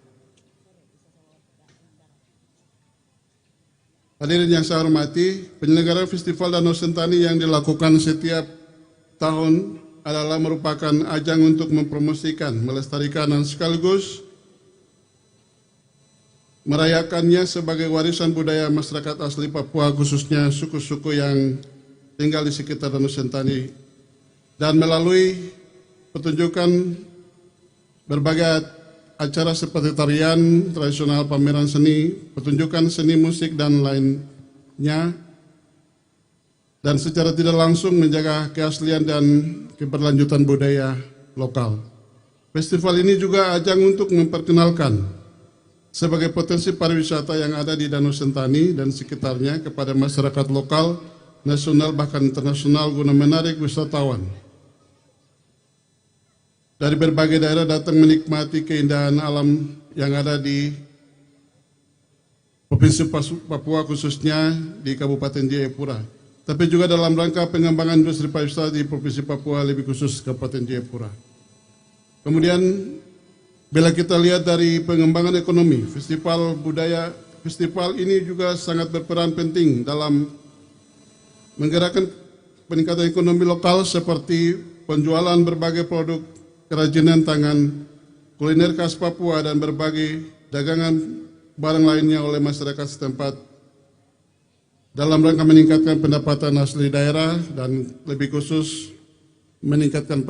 Hadirin yang saya hormati, penyelenggaraan Festival Danau Sentani yang dilakukan setiap tahun adalah merupakan ajang untuk mempromosikan, melestarikan, dan sekaligus merayakannya sebagai warisan budaya masyarakat asli Papua, khususnya suku-suku yang tinggal di sekitar Danau Sentani. Dan melalui pertunjukan berbagai acara seperti tarian tradisional, pameran seni, pertunjukan seni musik, dan lainnya, dan secara tidak langsung menjaga keaslian dan keberlanjutan budaya lokal. Festival ini juga ajang untuk memperkenalkan sebagai potensi pariwisata yang ada di Danau Sentani dan sekitarnya kepada masyarakat lokal, nasional, bahkan internasional guna menarik wisatawan dari berbagai daerah datang menikmati keindahan alam yang ada di Provinsi Papua khususnya di Kabupaten Jayapura. Tapi juga dalam rangka pengembangan industri pariwisata di Provinsi Papua, lebih khusus Kabupaten Jayapura. Kemudian bila kita lihat dari pengembangan ekonomi, festival ini juga sangat berperan penting dalam menggerakkan peningkatan ekonomi lokal seperti penjualan berbagai produk kerajinan tangan, kuliner khas Papua, dan berbagai dagangan barang lainnya oleh masyarakat setempat dalam rangka meningkatkan pendapatan asli daerah dan lebih khusus meningkatkan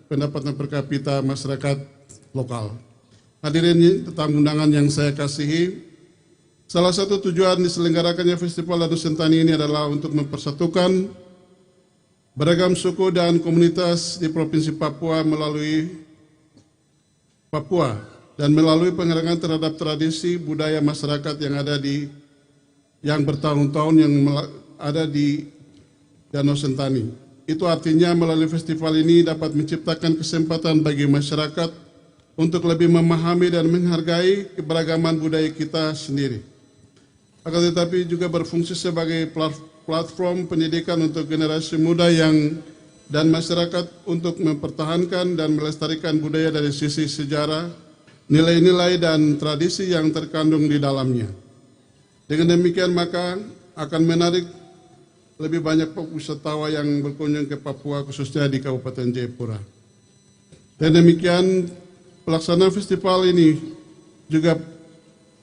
pendapatan per kapita masyarakat lokal. Hadirin tamu undangan yang saya kasihi, salah satu tujuan diselenggarakannya Festival Danau Sentani ini adalah untuk mempersatukan beragam suku dan komunitas di Provinsi Papua dan melalui pengerangan terhadap tradisi budaya masyarakat yang bertahun-tahun yang ada di Danau Sentani. Itu artinya melalui festival ini dapat menciptakan kesempatan bagi masyarakat untuk lebih memahami dan menghargai keberagaman budaya kita sendiri. Akan tetapi juga berfungsi sebagai platform pendidikan untuk generasi muda dan masyarakat untuk mempertahankan dan melestarikan budaya dari sisi sejarah, nilai-nilai dan tradisi yang terkandung di dalamnya. Dengan demikian maka akan menarik lebih banyak wisatawan yang berkunjung ke Papua khususnya di Kabupaten Jayapura. Dan demikian pelaksanaan festival ini juga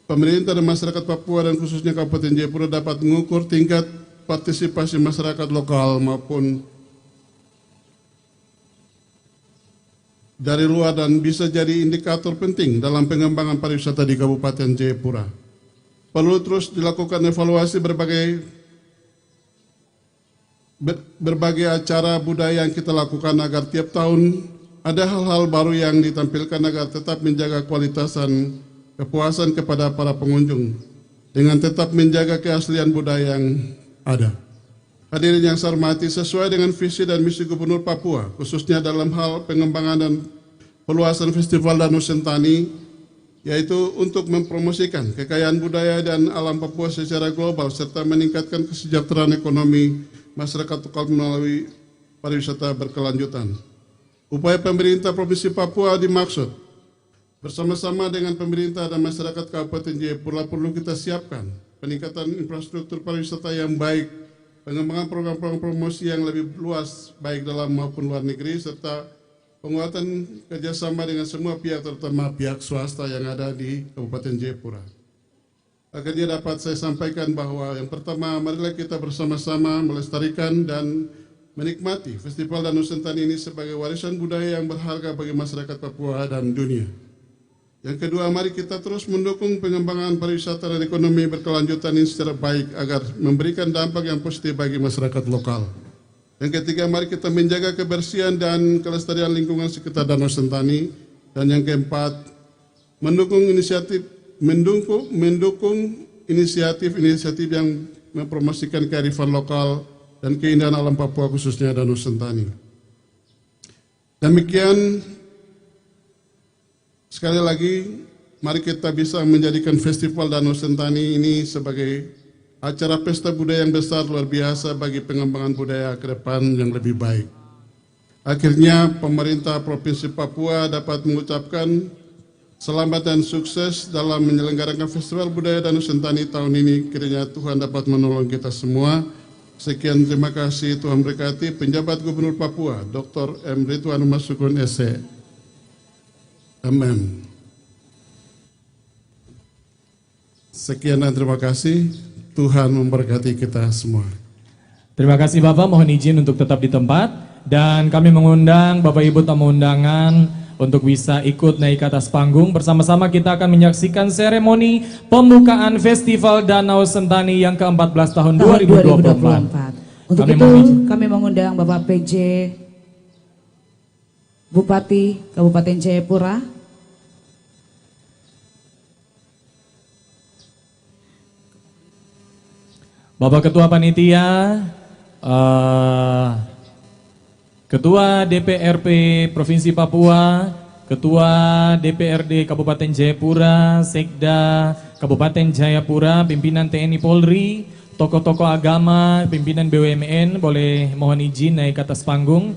pemerintah dan masyarakat Papua dan khususnya Kabupaten Jayapura dapat mengukur tingkat partisipasi masyarakat lokal maupun dari luar dan bisa jadi indikator penting dalam pengembangan pariwisata di Kabupaten Jayapura. Perlu terus dilakukan evaluasi berbagai acara budaya yang kita lakukan agar tiap tahun ada hal-hal baru yang ditampilkan agar tetap menjaga kualitas dan kepuasan kepada para pengunjung dengan tetap menjaga keaslian budaya yang ada. Hadirin yang saya hormati, sesuai dengan visi dan misi Gubernur Papua, khususnya dalam hal pengembangan dan perluasan Festival Danau Sentani, yaitu untuk mempromosikan kekayaan budaya dan alam Papua secara global serta meningkatkan kesejahteraan ekonomi masyarakat lokal melalui pariwisata berkelanjutan. Upaya pemerintah Provinsi Papua dimaksud bersama-sama dengan pemerintah dan masyarakat Kabupaten Jayapura perlu kita siapkan peningkatan infrastruktur pariwisata yang baik, pengembangan program-program promosi yang lebih luas baik dalam maupun luar negeri, serta penguatan kerjasama dengan semua pihak terutama pihak swasta yang ada di Kabupaten Jayapura. Akhirnya dapat saya sampaikan bahwa yang pertama, marilah kita bersama-sama melestarikan dan menikmati Festival Danau Sentani ini sebagai warisan budaya yang berharga bagi masyarakat Papua dan dunia. Yang kedua, mari kita terus mendukung pengembangan pariwisata dan ekonomi berkelanjutan ini secara baik agar memberikan dampak yang positif bagi masyarakat lokal. Yang ketiga, mari kita menjaga kebersihan dan kelestarian lingkungan sekitar Danau Sentani. Dan yang keempat, mendukung inisiatif yang mempromosikan kearifan lokal dan keindahan alam Papua khususnya Danau Sentani. Demikian, sekali lagi, mari kita bisa menjadikan Festival Danau Sentani ini sebagai acara pesta budaya yang besar luar biasa bagi pengembangan budaya ke depan yang lebih baik. Akhirnya, pemerintah Provinsi Papua dapat mengucapkan selamat dan sukses dalam menyelenggarakan Festival Budaya Danau Sentani tahun ini. Kiranya Tuhan dapat menolong kita semua. Sekian, terima kasih, Tuhan berkati. Penjabat Gubernur Papua, Dr. M. Ridwan Masukun SE. Amin. Sekian dan terima kasih. Tuhan memberkati kita semua. Terima kasih Bapak, mohon izin untuk tetap di tempat. Dan kami mengundang Bapak Ibu tamu undangan untuk bisa ikut naik ke atas panggung. Bersama-sama kita akan menyaksikan seremoni pembukaan Festival Danau Sentani yang ke-14 tahun 2024. Untuk kami mengundang Bapak PJ Bupati Kabupaten Jayapura. Bapak Ketua Panitia, Ketua DPRP Provinsi Papua, Ketua DPRD Kabupaten Jayapura, Sekda Kabupaten Jayapura, pimpinan TNI Polri, tokoh-tokoh agama, pimpinan BUMN, boleh mohon izin naik ke atas panggung.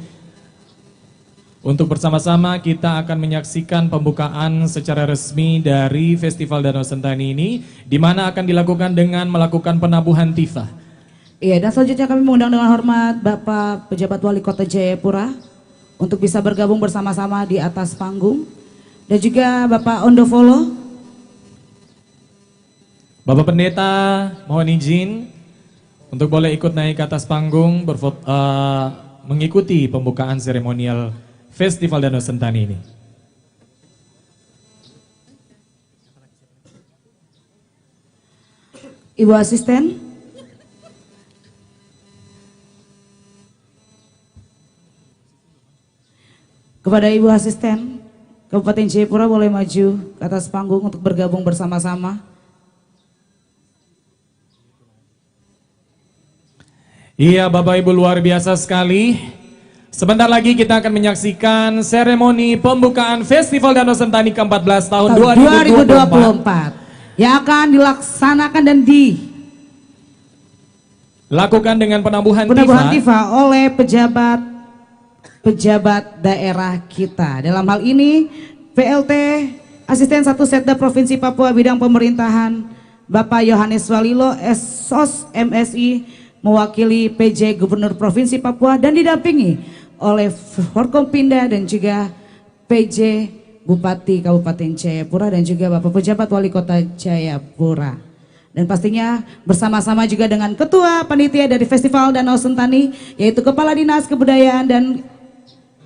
Untuk bersama-sama kita akan menyaksikan pembukaan secara resmi dari Festival Danau Sentani ini, di mana akan dilakukan dengan melakukan penabuhan tifah. Iya, dan selanjutnya kami mengundang dengan hormat Bapak Pejabat Wali Kota Jayapura untuk bisa bergabung bersama-sama di atas panggung, dan juga Bapak Ondofolo. Bapak Pendeta, mohon izin untuk boleh ikut naik ke atas panggung mengikuti pembukaan seremonial Festival Danau Sentani ini. Ibu Asisten. Kepada Ibu Asisten Kabupaten Jayapura boleh maju ke atas panggung untuk bergabung bersama-sama. Iya, Bapak Ibu, luar biasa sekali. Sebentar lagi kita akan menyaksikan seremoni pembukaan Festival Danau Sentani ke-14 tahun 2024 yang akan dilaksanakan dan dilakukan dengan penabuhan tifah oleh pejabat daerah kita. Dalam hal ini PLT Asisten 1 Setda Provinsi Papua Bidang Pemerintahan Bapak Yohanes Walilo SOS MSI mewakili PJ Gubernur Provinsi Papua dan didampingi oleh Forkompinda dan juga PJ Bupati Kabupaten Jayapura dan juga Bapak Pejabat Wali Kota Jayapura. Dan pastinya bersama-sama juga dengan Ketua Panitia dari Festival Danau Sentani, yaitu Kepala Dinas Kebudayaan dan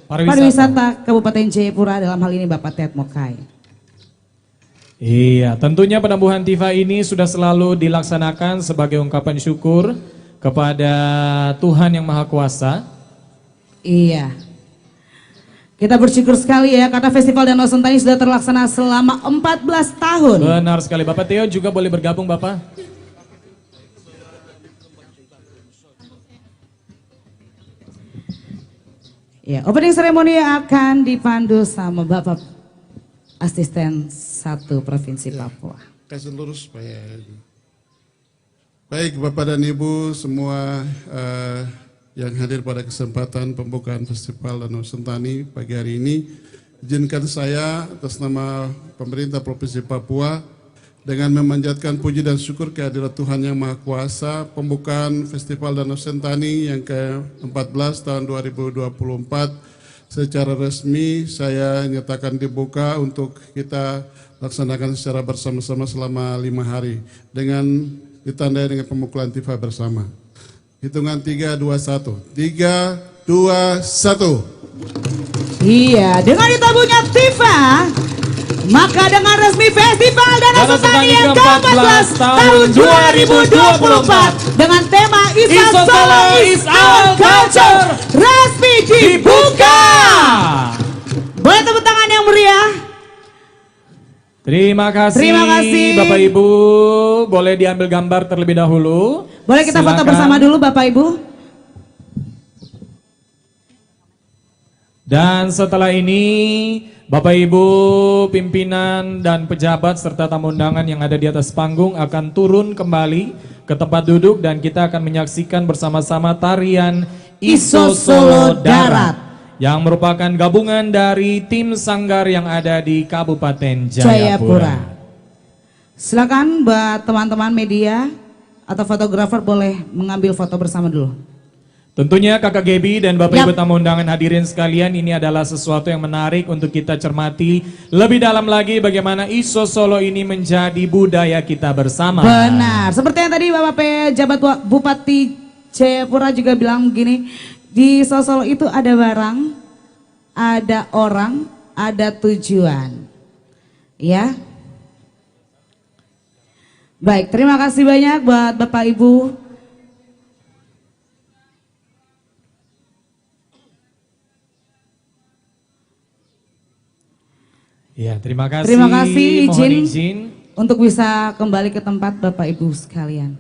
Pariwisata Kabupaten Jayapura, dalam hal ini Bapak Ted Mokai. Iya, tentunya penabuhan tifah ini sudah selalu dilaksanakan sebagai ungkapan syukur kepada Tuhan Yang Maha Kuasa. Iya, kita bersyukur sekali ya karena Festival Danau Sentani sudah terlaksana selama 14 tahun. Benar sekali, Bapak Theo juga boleh bergabung, Bapak. Ya, opening ceremony akan dipandu sama Bapak Asisten 1 Provinsi Papua. Kasih lurus supaya. Baik Bapak dan Ibu semua yang hadir pada kesempatan pembukaan Festival Danau Sentani pagi hari ini, izinkan saya atas nama pemerintah Provinsi Papua dengan memanjatkan puji dan syukur kehadirat Tuhan Yang Maha Kuasa, pembukaan Festival Danau Sentani yang ke-14 tahun 2024 secara resmi saya nyatakan dibuka untuk kita laksanakan secara bersama-sama selama 5 hari dengan ditandai dengan pemukulan tifah bersama. Hitungan 3, 2, 1. 3, 2, 1. Iya, dengan ditabuhnya tifah, maka dengan resmi Festival Danau Sentani yang ke-14 tahun 2024 dengan tema Isa Solo is our culture resmi dibuka. Boleh tepuk tangan yang meriah. Terima kasih Bapak Ibu, boleh diambil gambar terlebih dahulu. Boleh kita foto bersama dulu Bapak Ibu. Dan setelah ini Bapak Ibu pimpinan dan pejabat serta tamu undangan yang ada di atas panggung akan turun kembali ke tempat duduk dan kita akan menyaksikan bersama-sama tarian Iso Solo Darat yang merupakan gabungan dari tim sanggar yang ada di Kabupaten Jayapura. Silakan buat teman-teman media atau fotografer boleh mengambil foto bersama dulu. Tentunya Kakak Gebi dan Bapak Ibu tamu undangan hadirin sekalian, ini adalah sesuatu yang menarik untuk kita cermati lebih dalam lagi bagaimana Iso Solo ini menjadi budaya kita bersama. Benar, seperti yang tadi Bapak Pejabat Bupati Jayapura juga bilang begini, di Iso Solo itu ada barang, ada orang, ada tujuan. Ya. Baik, terima kasih banyak buat Bapak Ibu. Ya, terima kasih. Terima kasih, Mohon izin untuk bisa kembali ke tempat Bapak Ibu sekalian.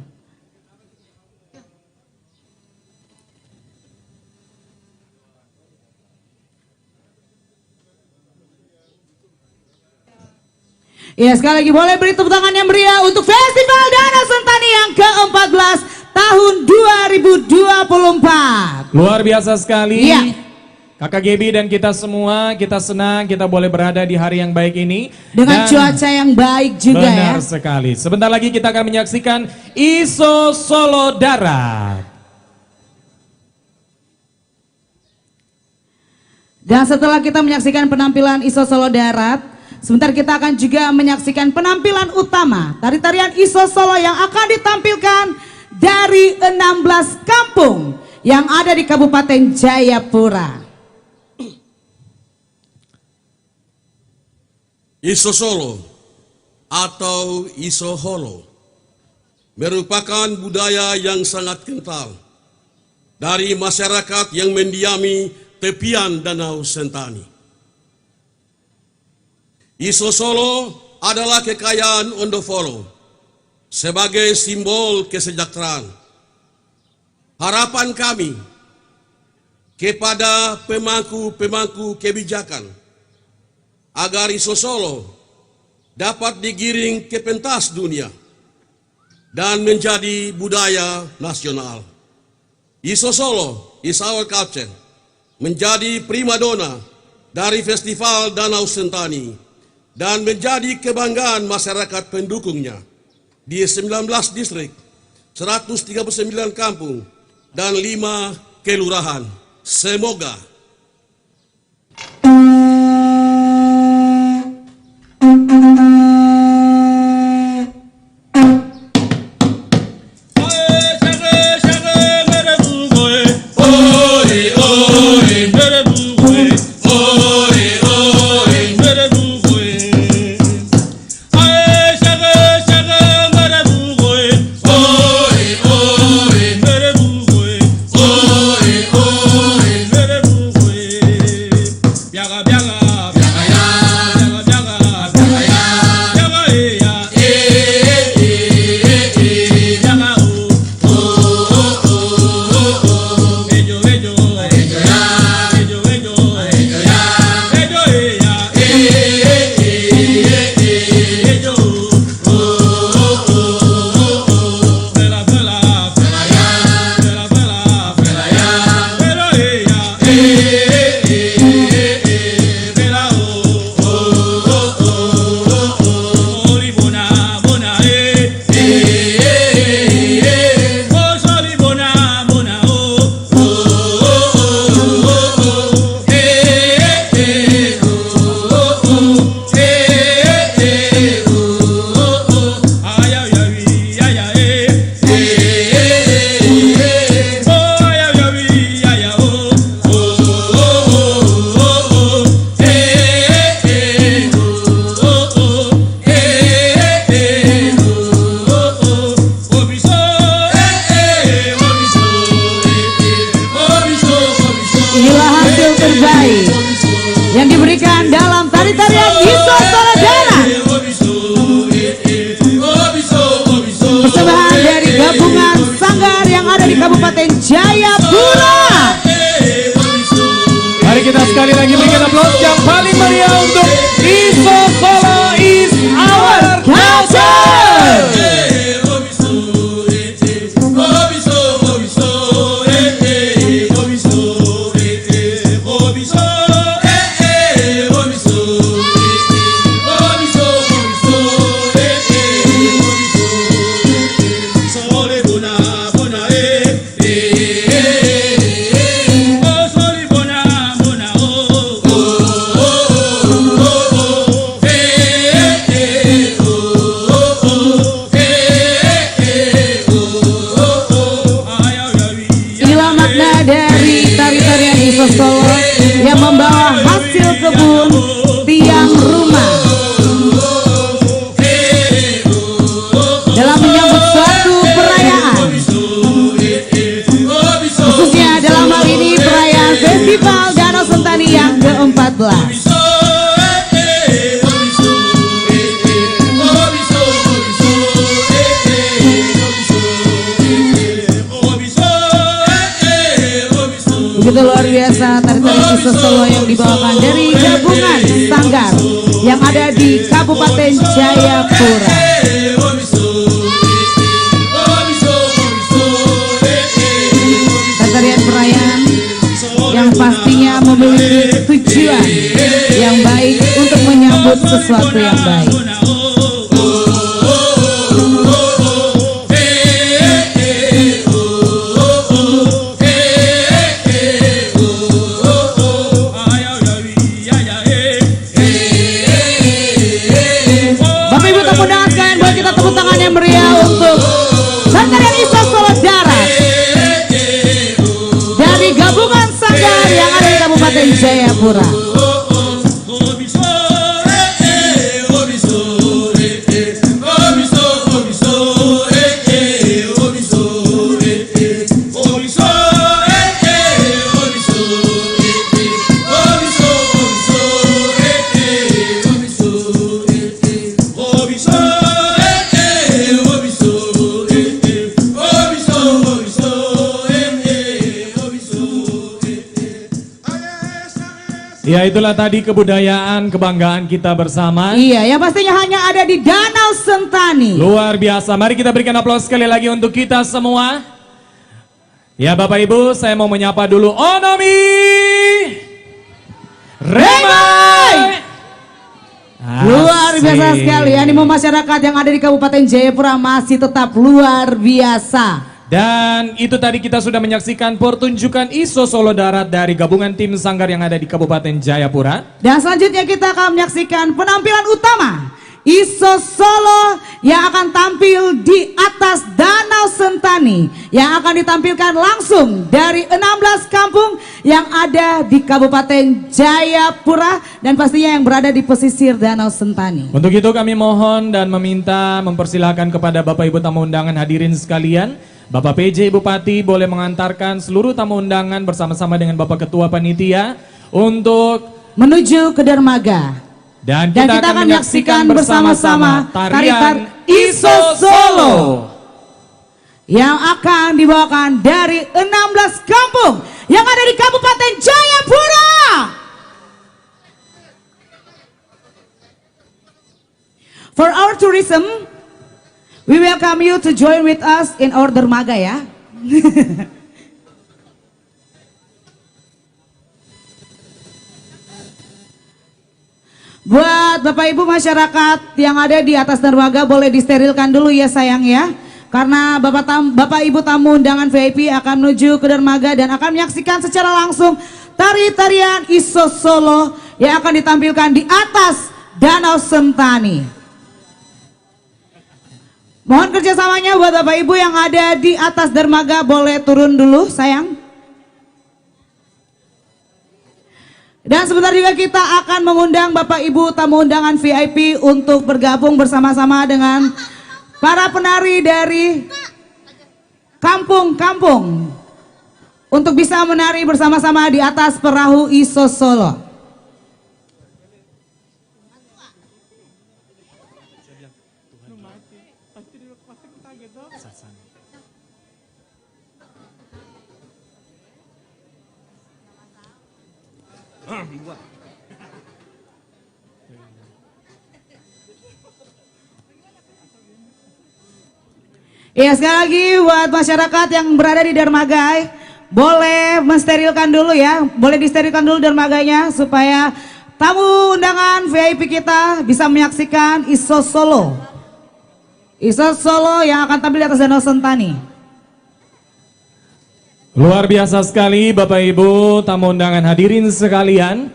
Ya, sekali lagi boleh beri tepuk tangan yang meriah untuk Festival Danau Sentani yang ke-14 tahun 2024. Luar biasa sekali. Iya. Kakak Gebi dan kita semua, kita senang kita boleh berada di hari yang baik ini. Dengan Dan cuaca yang baik juga benar ya. sekali. Sebentar lagi kita akan menyaksikan ISO Solo Darat. Dan setelah kita menyaksikan penampilan ISO Solo Darat, sebentar kita akan juga menyaksikan penampilan utama tari-tarian ISO Solo yang akan ditampilkan dari 16 kampung yang ada di Kabupaten Jayapura. ISO Solo atau ISO Holo merupakan budaya yang sangat kental dari masyarakat yang mendiami tepian Danau Sentani. ISO Solo adalah kekayaan Ondofolo sebagai simbol kesejahteraan. Harapan kami kepada pemangku-pemangku kebijakan agar ISO Solo dapat digiring ke pentas dunia dan menjadi budaya nasional. ISO Solo is our culture, menjadi primadona dari Festival Danau Sentani dan menjadi kebanggaan masyarakat pendukungnya di 19 distrik, 139 kampung, dan 5 kelurahan. Semoga yang diberikan dalam tari-tarian ISO Solo Darat. Persembahan dari gabungan sanggar yang ada di Kabupaten Jayapura. Mari kita sekali lagi berikan aplaus yang paling meriah untuk ISO Solo is our culture. Solo yang membawa hasil kebun tiang rumah dalam menyambut suatu perayaan, khususnya dalam hal ini perayaan Festival Danau Sentani yang ke-14. Begitu luar biasa tari-tari ISO Solo yang dibawakan dari gabungan sanggar yang ada di Kabupaten Kabupaten Jayapura. Tarian perayaan yang pastinya memiliki tujuan yang baik untuk menyambut sesuatu yang baik. Bapak Ibu tamu undangan sekalian, buat kita tepuk tangan yang meriah untuk Sanggar Iso Solo Darat dari gabungan sanggar yang ada di Kabupaten Jayapura. Ya, itulah tadi kebudayaan, kebanggaan kita bersama. Iya, yang pastinya hanya ada di Danau Sentani. Luar biasa. Mari kita berikan aplaus sekali lagi untuk kita semua. Ya Bapak Ibu, saya mau menyapa dulu Onomi Remai. Luar biasa sekali. Animo masyarakat yang ada di Kabupaten Jayapura masih tetap luar biasa. Dan itu tadi kita sudah menyaksikan pertunjukan Iso Solo Darat dari gabungan tim sanggar yang ada di Kabupaten Jayapura. Dan selanjutnya kita akan menyaksikan penampilan utama Iso Solo yang akan tampil di atas Danau Sentani, yang akan ditampilkan langsung dari 16 kampung yang ada di Kabupaten Jayapura dan pastinya yang berada di pesisir Danau Sentani. Untuk itu kami mohon dan meminta mempersilahkan kepada Bapak Ibu tamu undangan hadirin sekalian, Bapak PJ Bupati boleh mengantarkan seluruh tamu undangan bersama-sama dengan Bapak Ketua Panitia untuk menuju ke dermaga. Dan kita akan menyaksikan bersama-sama tarian Iso Solo yang akan dibawakan dari 16 kampung yang ada di Kabupaten Jayapura. For our tourism, we welcome you to join with us in our dermaga ya. Buat Bapak Ibu masyarakat yang ada di atas dermaga boleh disterilkan dulu ya sayang ya. Karena Bapak Ibu tamu undangan VIP akan menuju ke dermaga dan akan menyaksikan secara langsung tari-tarian Iso Solo yang akan ditampilkan di atas Danau Sentani. Mohon kerjasamanya buat Bapak Ibu yang ada di atas dermaga boleh turun dulu sayang. Dan sebentar juga kita akan mengundang Bapak Ibu tamu undangan VIP untuk bergabung bersama-sama dengan para penari dari kampung-kampung untuk bisa menari bersama-sama di atas perahu Iso Solo. Ya sekali lagi buat masyarakat yang berada di dermaga boleh mensterilkan dulu ya, boleh disterilkan dulu dermaganya supaya tamu undangan VIP kita bisa menyaksikan Iso Solo. Iso Solo yang akan tampil di atas Danau Sentani. Luar biasa sekali Bapak Ibu tamu undangan hadirin sekalian.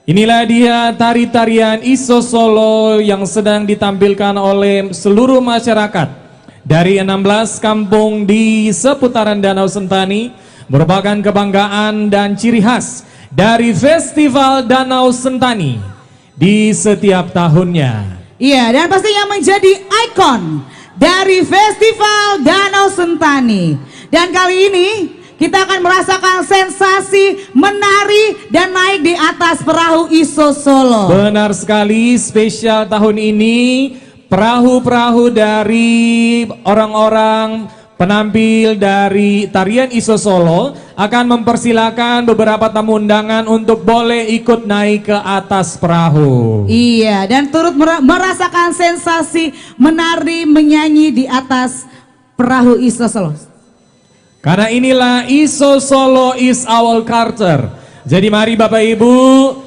Inilah dia tari-tarian Iso Solo yang sedang ditampilkan oleh seluruh masyarakat dari 16 kampung di seputaran Danau Sentani, merupakan kebanggaan dan ciri khas dari Festival Danau Sentani di setiap tahunnya. Iya, dan pastinya menjadi ikon dari Festival Danau Sentani. Dan kali ini kita akan merasakan sensasi menari dan naik di atas perahu Iso Solo. Benar sekali, spesial tahun ini perahu-perahu dari orang-orang penampil dari tarian Iso Solo akan mempersilakan beberapa tamu undangan untuk boleh ikut naik ke atas perahu. Iya, dan turut merasakan sensasi menari menyanyi di atas perahu Iso Solo. Karena inilah Iso Solo is our culture. Jadi mari Bapak Ibu,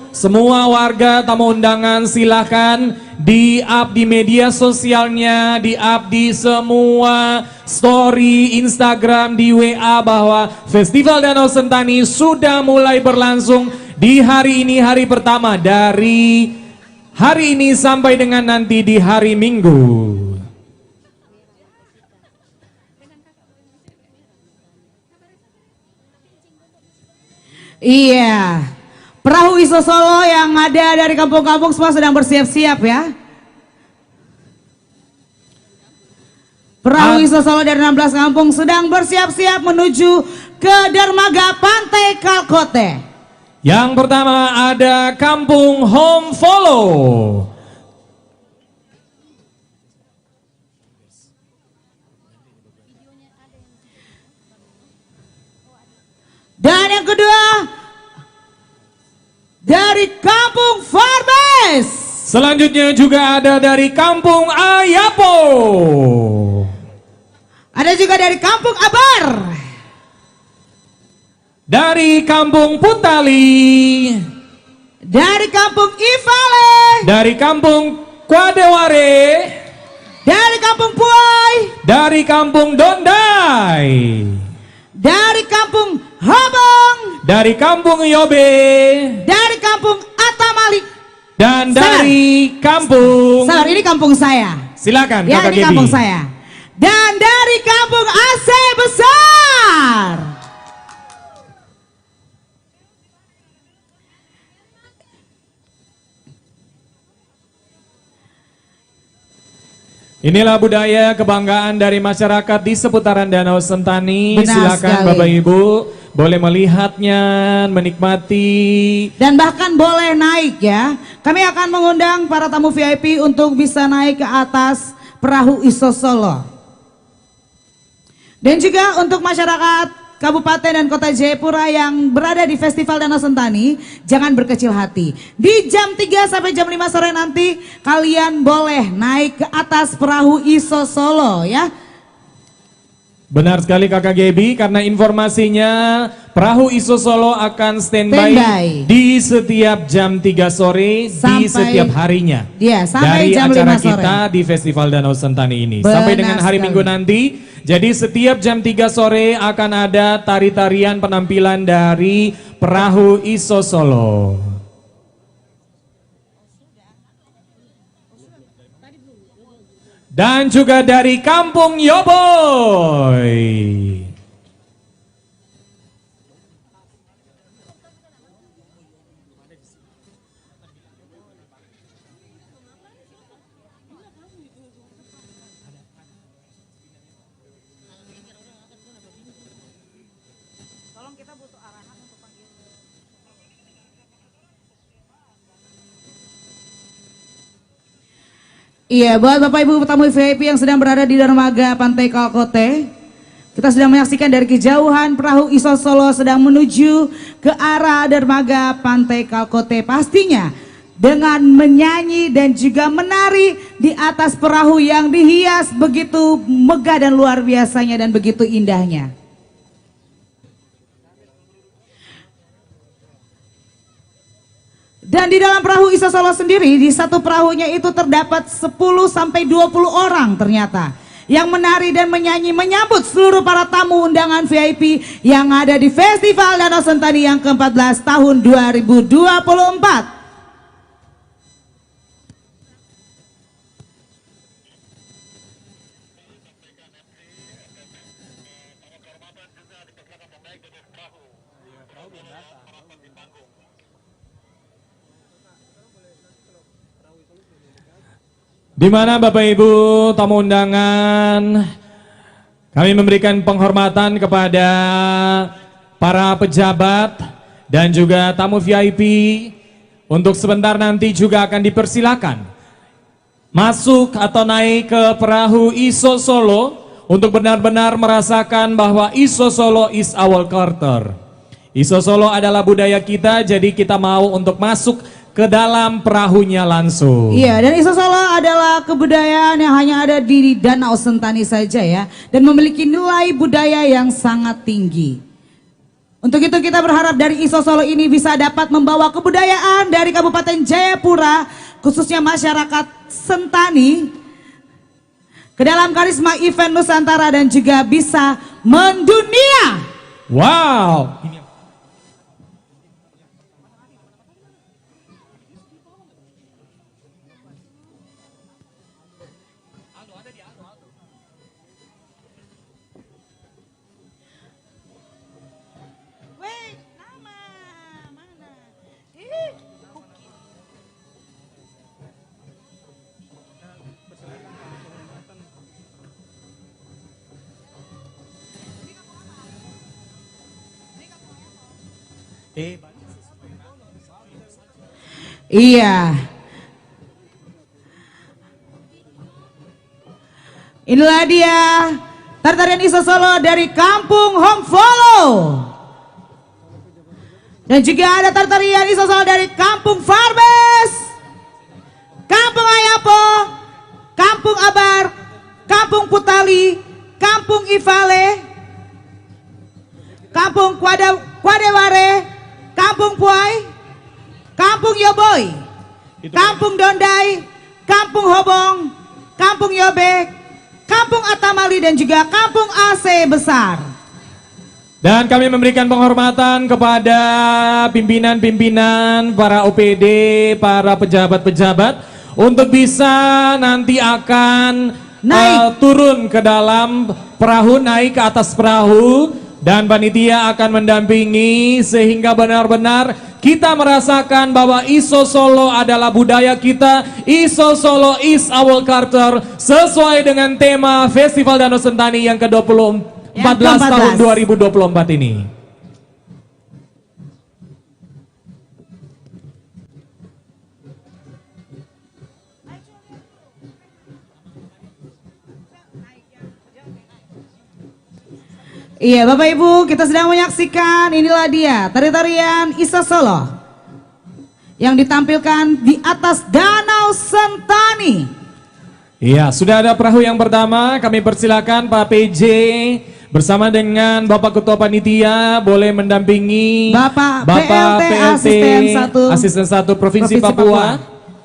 semua warga tamu undangan silahkan di-up di media sosialnya, di-up di semua story Instagram, di WA bahwa Festival Danau Sentani sudah mulai berlangsung di hari ini, hari pertama dari hari ini sampai dengan nanti di hari Minggu. Iya, perahu Iso Solo yang ada dari kampung-kampung semua sedang bersiap-siap ya. Perahu Iso Solo dari 16 kampung sedang bersiap-siap menuju ke dermaga Pantai Kalkote. Yang pertama ada Kampung Home Follow. Dan yang kedua dari Kampung Farbes. Selanjutnya juga ada dari Kampung Ayapo. Ada juga dari Kampung Abar. Dari Kampung Putali. Dari Kampung Ivale. Dari Kampung Kwadeware. Dari Kampung Puai. Dari Kampung Dondai. Dari Kampung Hobong. Dari Kampung Yobe. Dari Kampung Atamalik. Dan dari Kampung. Sabar, ini kampung saya. Silakan Ya, Kakak ini Gebi. kampung saya. Dan dari Kampung AC Besar. Inilah budaya kebanggaan dari masyarakat di seputaran Danau Sentani. Benar Silakan sekali. Bapak Ibu boleh melihatnya, menikmati. Dan bahkan boleh naik ya. Kami akan mengundang para tamu VIP untuk bisa naik ke atas perahu Iso Solo. Dan juga untuk masyarakat Kabupaten dan Kota Jayapura yang berada di Festival Danau Sentani, jangan berkecil hati. Di jam 3 sampai jam 5 sore nanti kalian boleh naik ke atas perahu Iso Solo ya. Benar sekali Kakak Gebi, karena informasinya perahu Iso Solo akan standby di setiap jam 3 sore di setiap harinya. Iya, sampai dari jam 5 acara sore. kita di Festival Danau Sentani ini. Benar Sampai dengan hari sekali. Minggu nanti. Jadi setiap jam 3 sore akan ada tari-tarian penampilan dari perahu Iso Solo. Dan juga dari Kampung Yoboy. Iya, buat Bapak Ibu tamu VIP yang sedang berada di dermaga Pantai Kalkote, kita sedang menyaksikan dari kejauhan perahu Iso Solo sedang menuju ke arah dermaga Pantai Kalkote. Pastinya dengan menyanyi dan juga menari di atas perahu yang dihias begitu megah dan luar biasanya dan begitu indahnya. Dan di dalam perahu Iso Solo sendiri, di satu perahunya itu terdapat 10 sampai 20 orang ternyata yang menari dan menyanyi menyambut seluruh para tamu undangan VIP yang ada di Festival Danau Sentani yang ke-14 tahun 2024. Di mana Bapak Ibu tamu undangan, kami memberikan penghormatan kepada para pejabat dan juga tamu VIP. Untuk sebentar nanti juga akan dipersilakan masuk atau naik ke perahu Iso Solo untuk benar-benar merasakan bahwa Iso Solo is our culture. Iso Solo adalah budaya kita, jadi kita mau untuk masuk ke dalam perahunya langsung. Iya, dan Iso Solo adalah kebudayaan yang hanya ada di Danau Sentani saja ya, dan memiliki nilai budaya yang sangat tinggi. Untuk itu kita berharap dari Iso Solo ini bisa dapat membawa kebudayaan dari Kabupaten Jayapura, khususnya masyarakat Sentani, ke dalam karisma event Nusantara dan juga bisa mendunia. Wow. Iya. Inilah dia tarian Iso Solo dari Kampung Homfolo. Dan juga ada tarian Iso Solo dari Kampung Farbes, Kampung Ayapo, Kampung Abar, Kampung Putali, Kampung Ivale, Kampung Kwadeware, Kampung Puai, Kampung Yoboy, Kampung Dondai, Kampung Hobong, Kampung Yobek, Kampung Atamali dan juga Kampung AC Besar. Dan kami memberikan penghormatan kepada pimpinan-pimpinan, para OPD, para pejabat-pejabat untuk bisa nanti akan turun ke dalam perahu, naik ke atas perahu, dan panitia akan mendampingi sehingga benar-benar kita merasakan bahwa Iso Solo adalah budaya kita. Iso Solo is our culture, sesuai dengan tema Festival Danau Sentani yang ke-14 tahun 2024 ini. Iya Bapak Ibu, kita sedang menyaksikan, inilah dia tari-tarian Iso Solo yang ditampilkan di atas Danau Sentani. Iya, sudah ada perahu yang pertama, kami persilakan Pak PJ bersama dengan Bapak Ketua Panitia boleh mendampingi Bapak PLT Asisten 1 Provinsi Papua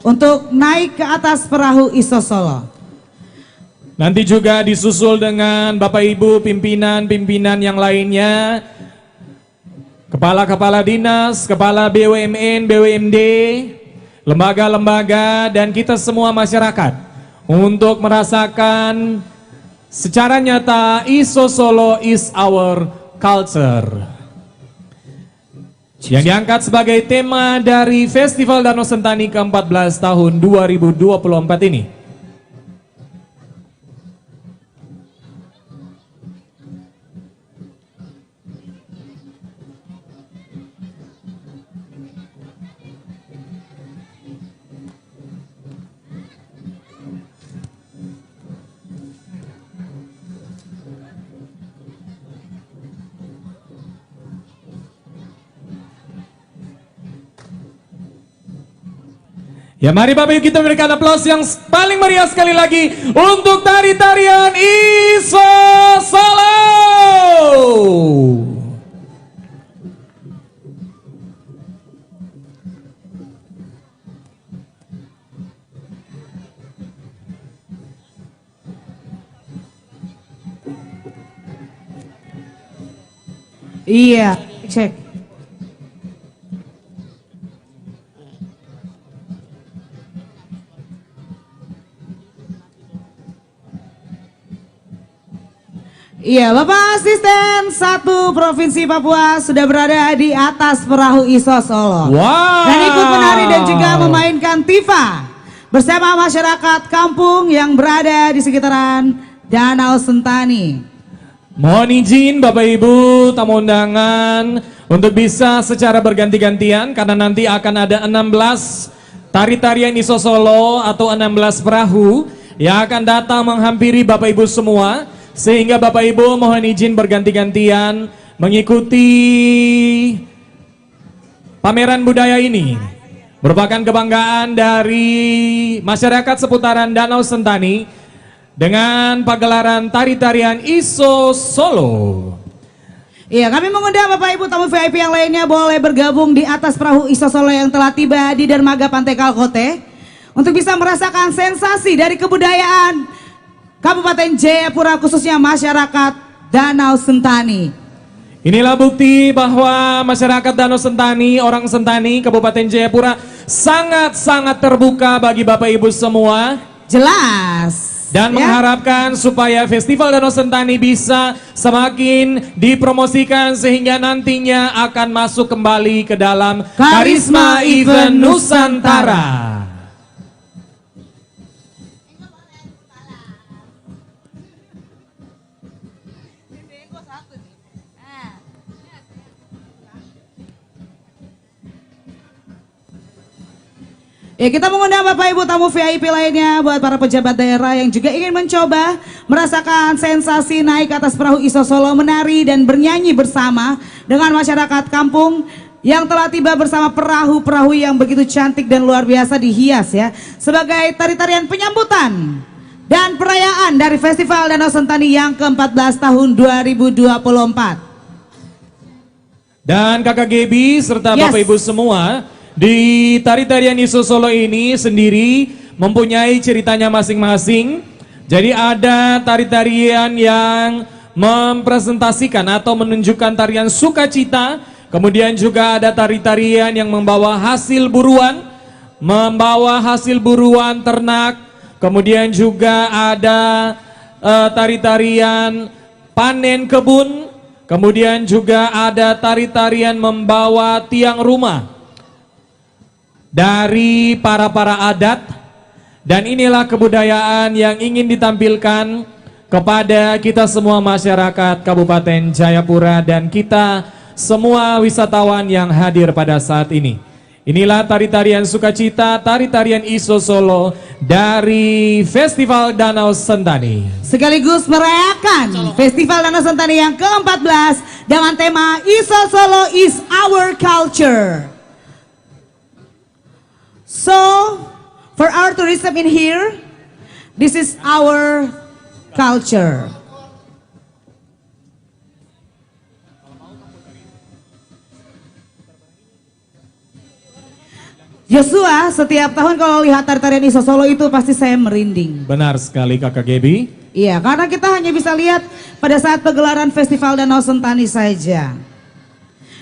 untuk naik ke atas perahu Iso Solo. Nanti juga disusul dengan Bapak Ibu pimpinan-pimpinan yang lainnya, kepala-kepala dinas, kepala BUMN, BUMD, lembaga-lembaga, dan kita semua masyarakat untuk merasakan secara nyata Iso Solo is our culture. Yang diangkat sebagai tema dari Festival Danau Sentani ke-14 tahun 2024 ini. Ya mari Bapak Ibu kita berikan aplaus yang paling meriah sekali lagi untuk tari-tarian Iso Solo. Iya, cek. Iya, Bapak Asisten 1 Provinsi Papua sudah berada di atas perahu Iso Solo. Wow. Dan ikut menari dan juga memainkan tifa bersama masyarakat kampung yang berada di sekitaran Danau Sentani. Mohon izin Bapak Ibu tamu undangan untuk bisa secara berganti-gantian karena nanti akan ada 16 tari-tarian Iso Solo atau 16 perahu yang akan datang menghampiri Bapak Ibu semua. Sehingga Bapak Ibu mohon izin berganti-gantian mengikuti pameran budaya ini. Merupakan kebanggaan dari masyarakat seputaran Danau Sentani dengan pagelaran tari-tarian Iso Solo. Iya, kami mengundang Bapak Ibu tamu VIP yang lainnya boleh bergabung di atas perahu Iso Solo yang telah tiba di dermaga Pantai Kalkote untuk bisa merasakan sensasi dari kebudayaan Kabupaten Jayapura, khususnya masyarakat Danau Sentani. Inilah bukti bahwa masyarakat Danau Sentani, orang Sentani, Kabupaten Jayapura sangat-sangat terbuka bagi Bapak Ibu semua. Jelas. Dan mengharapkan supaya Festival Danau Sentani bisa semakin dipromosikan sehingga nantinya akan masuk kembali ke dalam Karisma Event Nusantara. Ya, kita mengundang Bapak Ibu tamu VIP lainnya buat para pejabat daerah yang juga ingin mencoba merasakan sensasi naik ke atas perahu Iso Solo, menari dan bernyanyi bersama dengan masyarakat kampung yang telah tiba bersama perahu-perahu yang begitu cantik dan luar biasa dihias ya sebagai tari-tarian penyambutan dan perayaan dari Festival Danau Sentani yang ke-14 tahun 2024. Dan Kakak Gebi serta Bapak Ibu semua, di tari-tarian Iso Solo ini sendiri mempunyai ceritanya masing-masing. Jadi ada tari-tarian yang mempresentasikan atau menunjukkan tarian sukacita. Kemudian juga ada tari-tarian yang membawa hasil buruan ternak. Kemudian juga ada tari-tarian panen kebun. Kemudian juga ada tari-tarian membawa tiang rumah dari para adat, dan inilah kebudayaan yang ingin ditampilkan kepada kita semua masyarakat Kabupaten Jayapura dan kita semua wisatawan yang hadir pada saat ini. Inilah tari-tarian sukacita, tari-tarian Iso Solo dari Festival Danau Sentani. Sekaligus merayakan Festival Danau Sentani yang ke-14 dengan tema Iso Solo is our culture. So, for our tourism in here, this is our culture. Joshua, setiap tahun kalau lihat tari-tarian Iso Solo itu pasti saya merinding. Benar sekali Kakak Gebi. Iya, karena kita hanya bisa lihat pada saat pegelaran Festival Danau Sentani saja.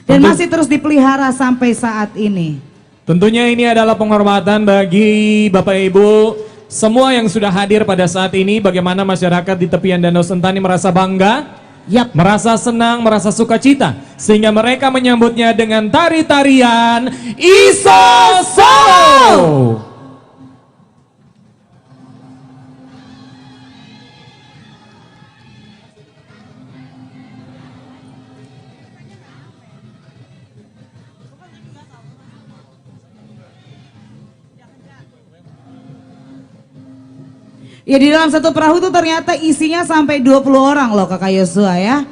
Dan masih terus dipelihara sampai saat ini. Tentunya ini adalah penghormatan bagi Bapak Ibu semua yang sudah hadir pada saat ini. Bagaimana masyarakat di tepian Danau Sentani merasa bangga, merasa senang, merasa sukacita, sehingga mereka menyambutnya dengan tari-tarian Iso Solo. Ya, di dalam satu perahu itu ternyata isinya sampai 20 orang loh Kakak Yosua ya.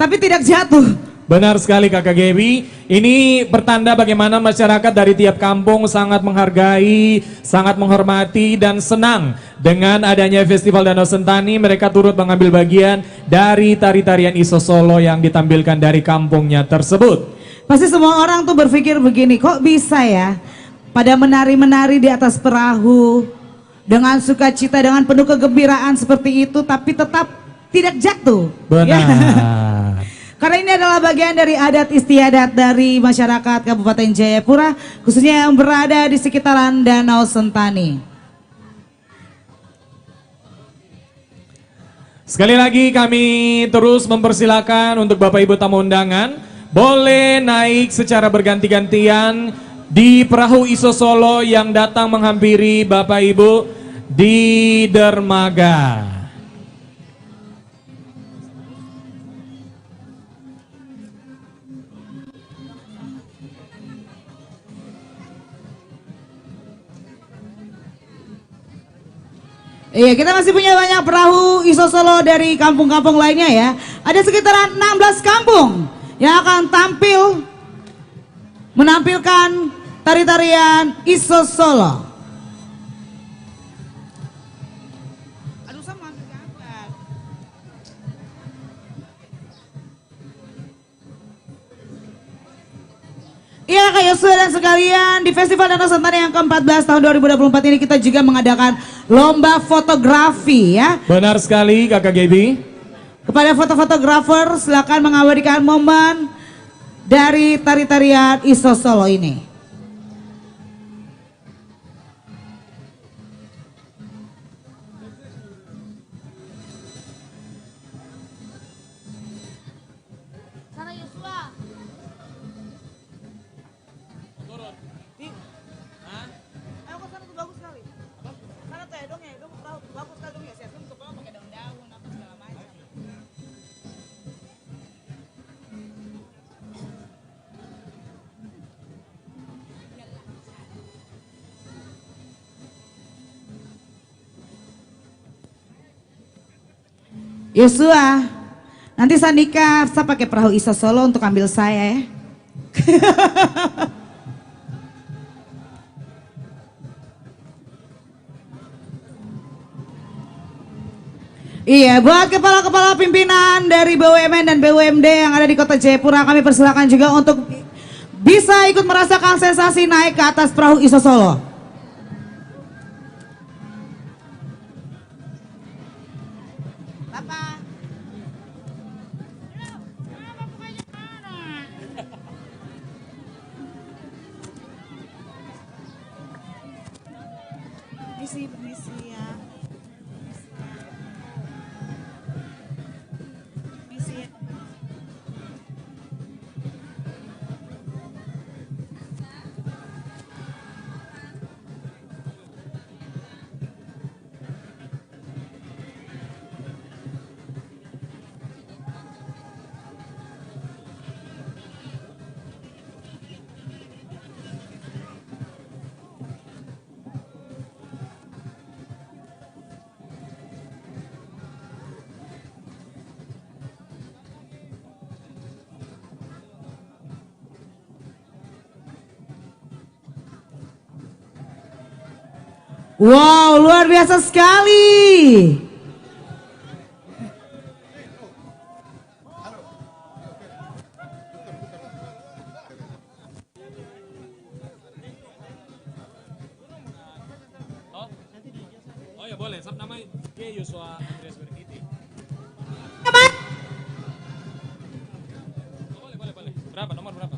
Tapi tidak jatuh. Benar sekali Kakak Gebi. Ini pertanda bagaimana masyarakat dari tiap kampung sangat menghargai, sangat menghormati dan senang dengan adanya Festival Danau Sentani. Mereka turut mengambil bagian dari tari-tarian Iso Solo yang ditampilkan dari kampungnya tersebut. Pasti semua orang tuh berpikir begini, kok bisa ya pada menari-menari di atas perahu dengan sukacita, dengan penuh kegembiraan seperti itu, tapi tetap tidak jatuh. Benar. Ya. Karena ini adalah bagian dari adat istiadat dari masyarakat Kabupaten Jayapura, khususnya yang berada di sekitaran Danau Sentani. Sekali lagi kami terus mempersilakan untuk Bapak Ibu tamu undangan, boleh naik secara berganti-gantian di perahu Iso Solo yang datang menghampiri Bapak Ibu di dermaga. Iya, kita masih punya banyak perahu Iso Solo dari kampung-kampung lainnya ya. Ada sekitaran 16 kampung yang akan tampil menampilkan tari-tarian Iso Solo. Aduh, sama gambar. Iya Kak Yosua dan sekalian, di Festival Danau Sentani yang ke-14 tahun 2024 ini kita juga mengadakan lomba fotografi ya. Benar sekali Kakak Gaby. Kepada fotografer silakan mengabadikan momen dari tari-tarian Iso Solo ini. Sana Yosua. Ayo ke sana tuh bagus sekali. Sana tuh ya dong ya, dong bagus sekali dong ya. Saya tuh pakai daun-daun apa segala macam. Yosua, nanti Sandika saya pakai perahu Iso Solo untuk ambil saya ya. Iya, buat kepala-kepala pimpinan dari BUMN dan BUMD yang ada di Kota Jayapura, kami persilakan juga untuk bisa ikut merasakan sensasi naik ke atas perahu Iso Solo. Bapak. Permisi ya. Permisi. Wow, luar biasa sekali. Oh ya boleh, sab nama Yosua Andreas Berkiti. Oh, boleh. Berapa? Nomor berapa?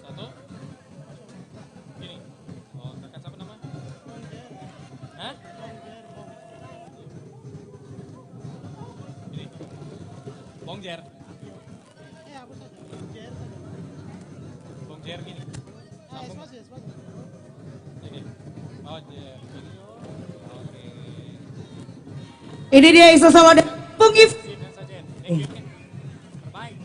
Satu. Ini. Oh, kakak siapa nama? Hah? Ini. Bongjer. Bongjer gini. Sambung. Ini. Oh, Jer. Gini. Oke. Ini dia Iso Solo dan Bung If. Sini saja. Thank you. Terbaik.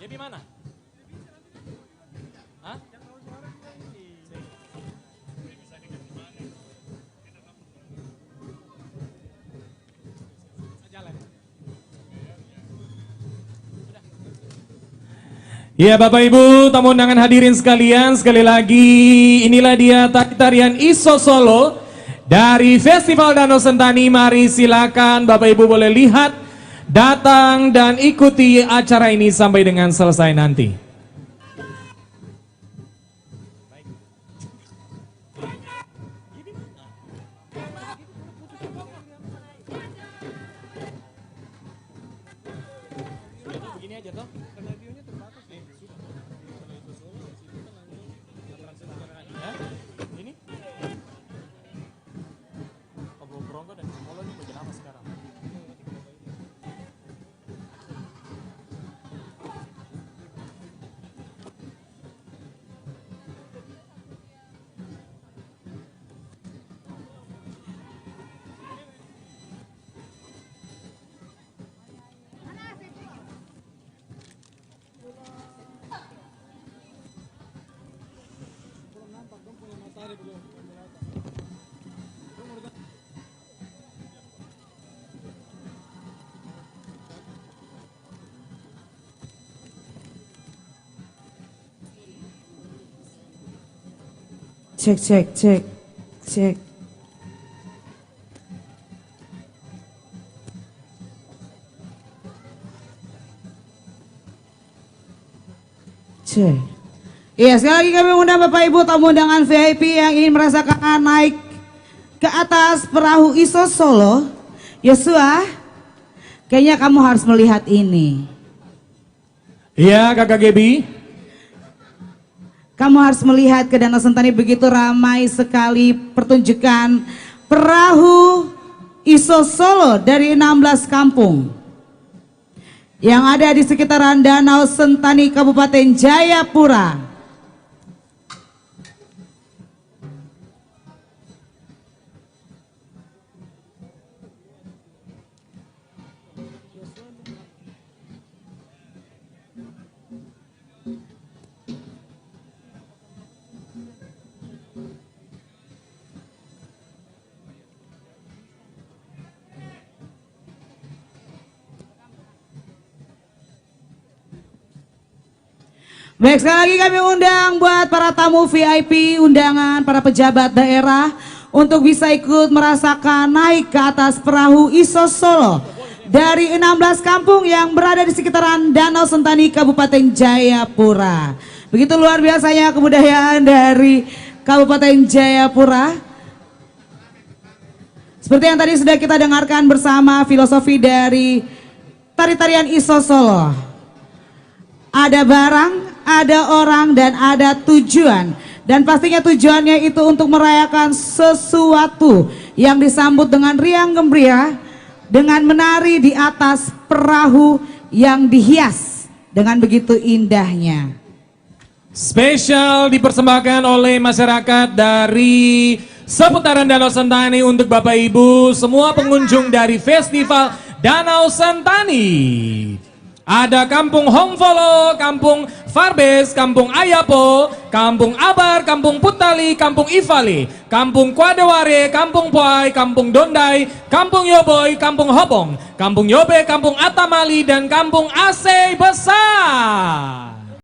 Jadi mana? Hah? Jalan. Ya Bapak Ibu, tamu undangan hadirin sekalian, sekali lagi inilah dia tarian Iso Solo dari Festival Danau Sentani. Mari silakan Bapak Ibu boleh lihat, datang dan ikuti acara ini sampai dengan selesai nanti. Begini aja toh. Cek, cek, cek, cek. Cek. Iya, sekali lagi kami undang Bapak Ibu tamu undangan VIP yang ingin merasakan naik ke atas perahu ISO Solo. Yosua, kayaknya kamu harus melihat ini. Iya, Kakak Gebi. Kamu harus melihat ke Danau Sentani, begitu ramai sekali pertunjukan perahu ISO Solo dari 16 kampung yang ada di sekitaran Danau Sentani Kabupaten Jayapura. Baik, sekali lagi kami undang buat para tamu VIP, undangan para pejabat daerah untuk bisa ikut merasakan naik ke atas perahu ISO Solo dari 16 kampung yang berada di sekitaran Danau Sentani Kabupaten Jayapura. Begitu luar biasanya kebudayaan dari Kabupaten Jayapura. Seperti yang tadi sudah kita dengarkan bersama filosofi dari tari-tarian ISO Solo. Ada barang, ada orang, dan ada tujuan. Dan pastinya tujuannya itu untuk merayakan sesuatu yang disambut dengan riang gembira, dengan menari di atas perahu yang dihias dengan begitu indahnya. Spesial dipersembahkan oleh masyarakat dari seputaran Danau Sentani untuk Bapak Ibu semua pengunjung dari Festival Danau Sentani. Ada Kampung Hongfolo, Kampung Farbes, Kampung Ayapo, Kampung Abar, Kampung Putali, Kampung Ivali, Kampung Kwadeware, Kampung Poai, Kampung Dondai, Kampung Yoboy, Kampung Hopong, Kampung Yobe, Kampung Atamali, dan Kampung Aceh Besar.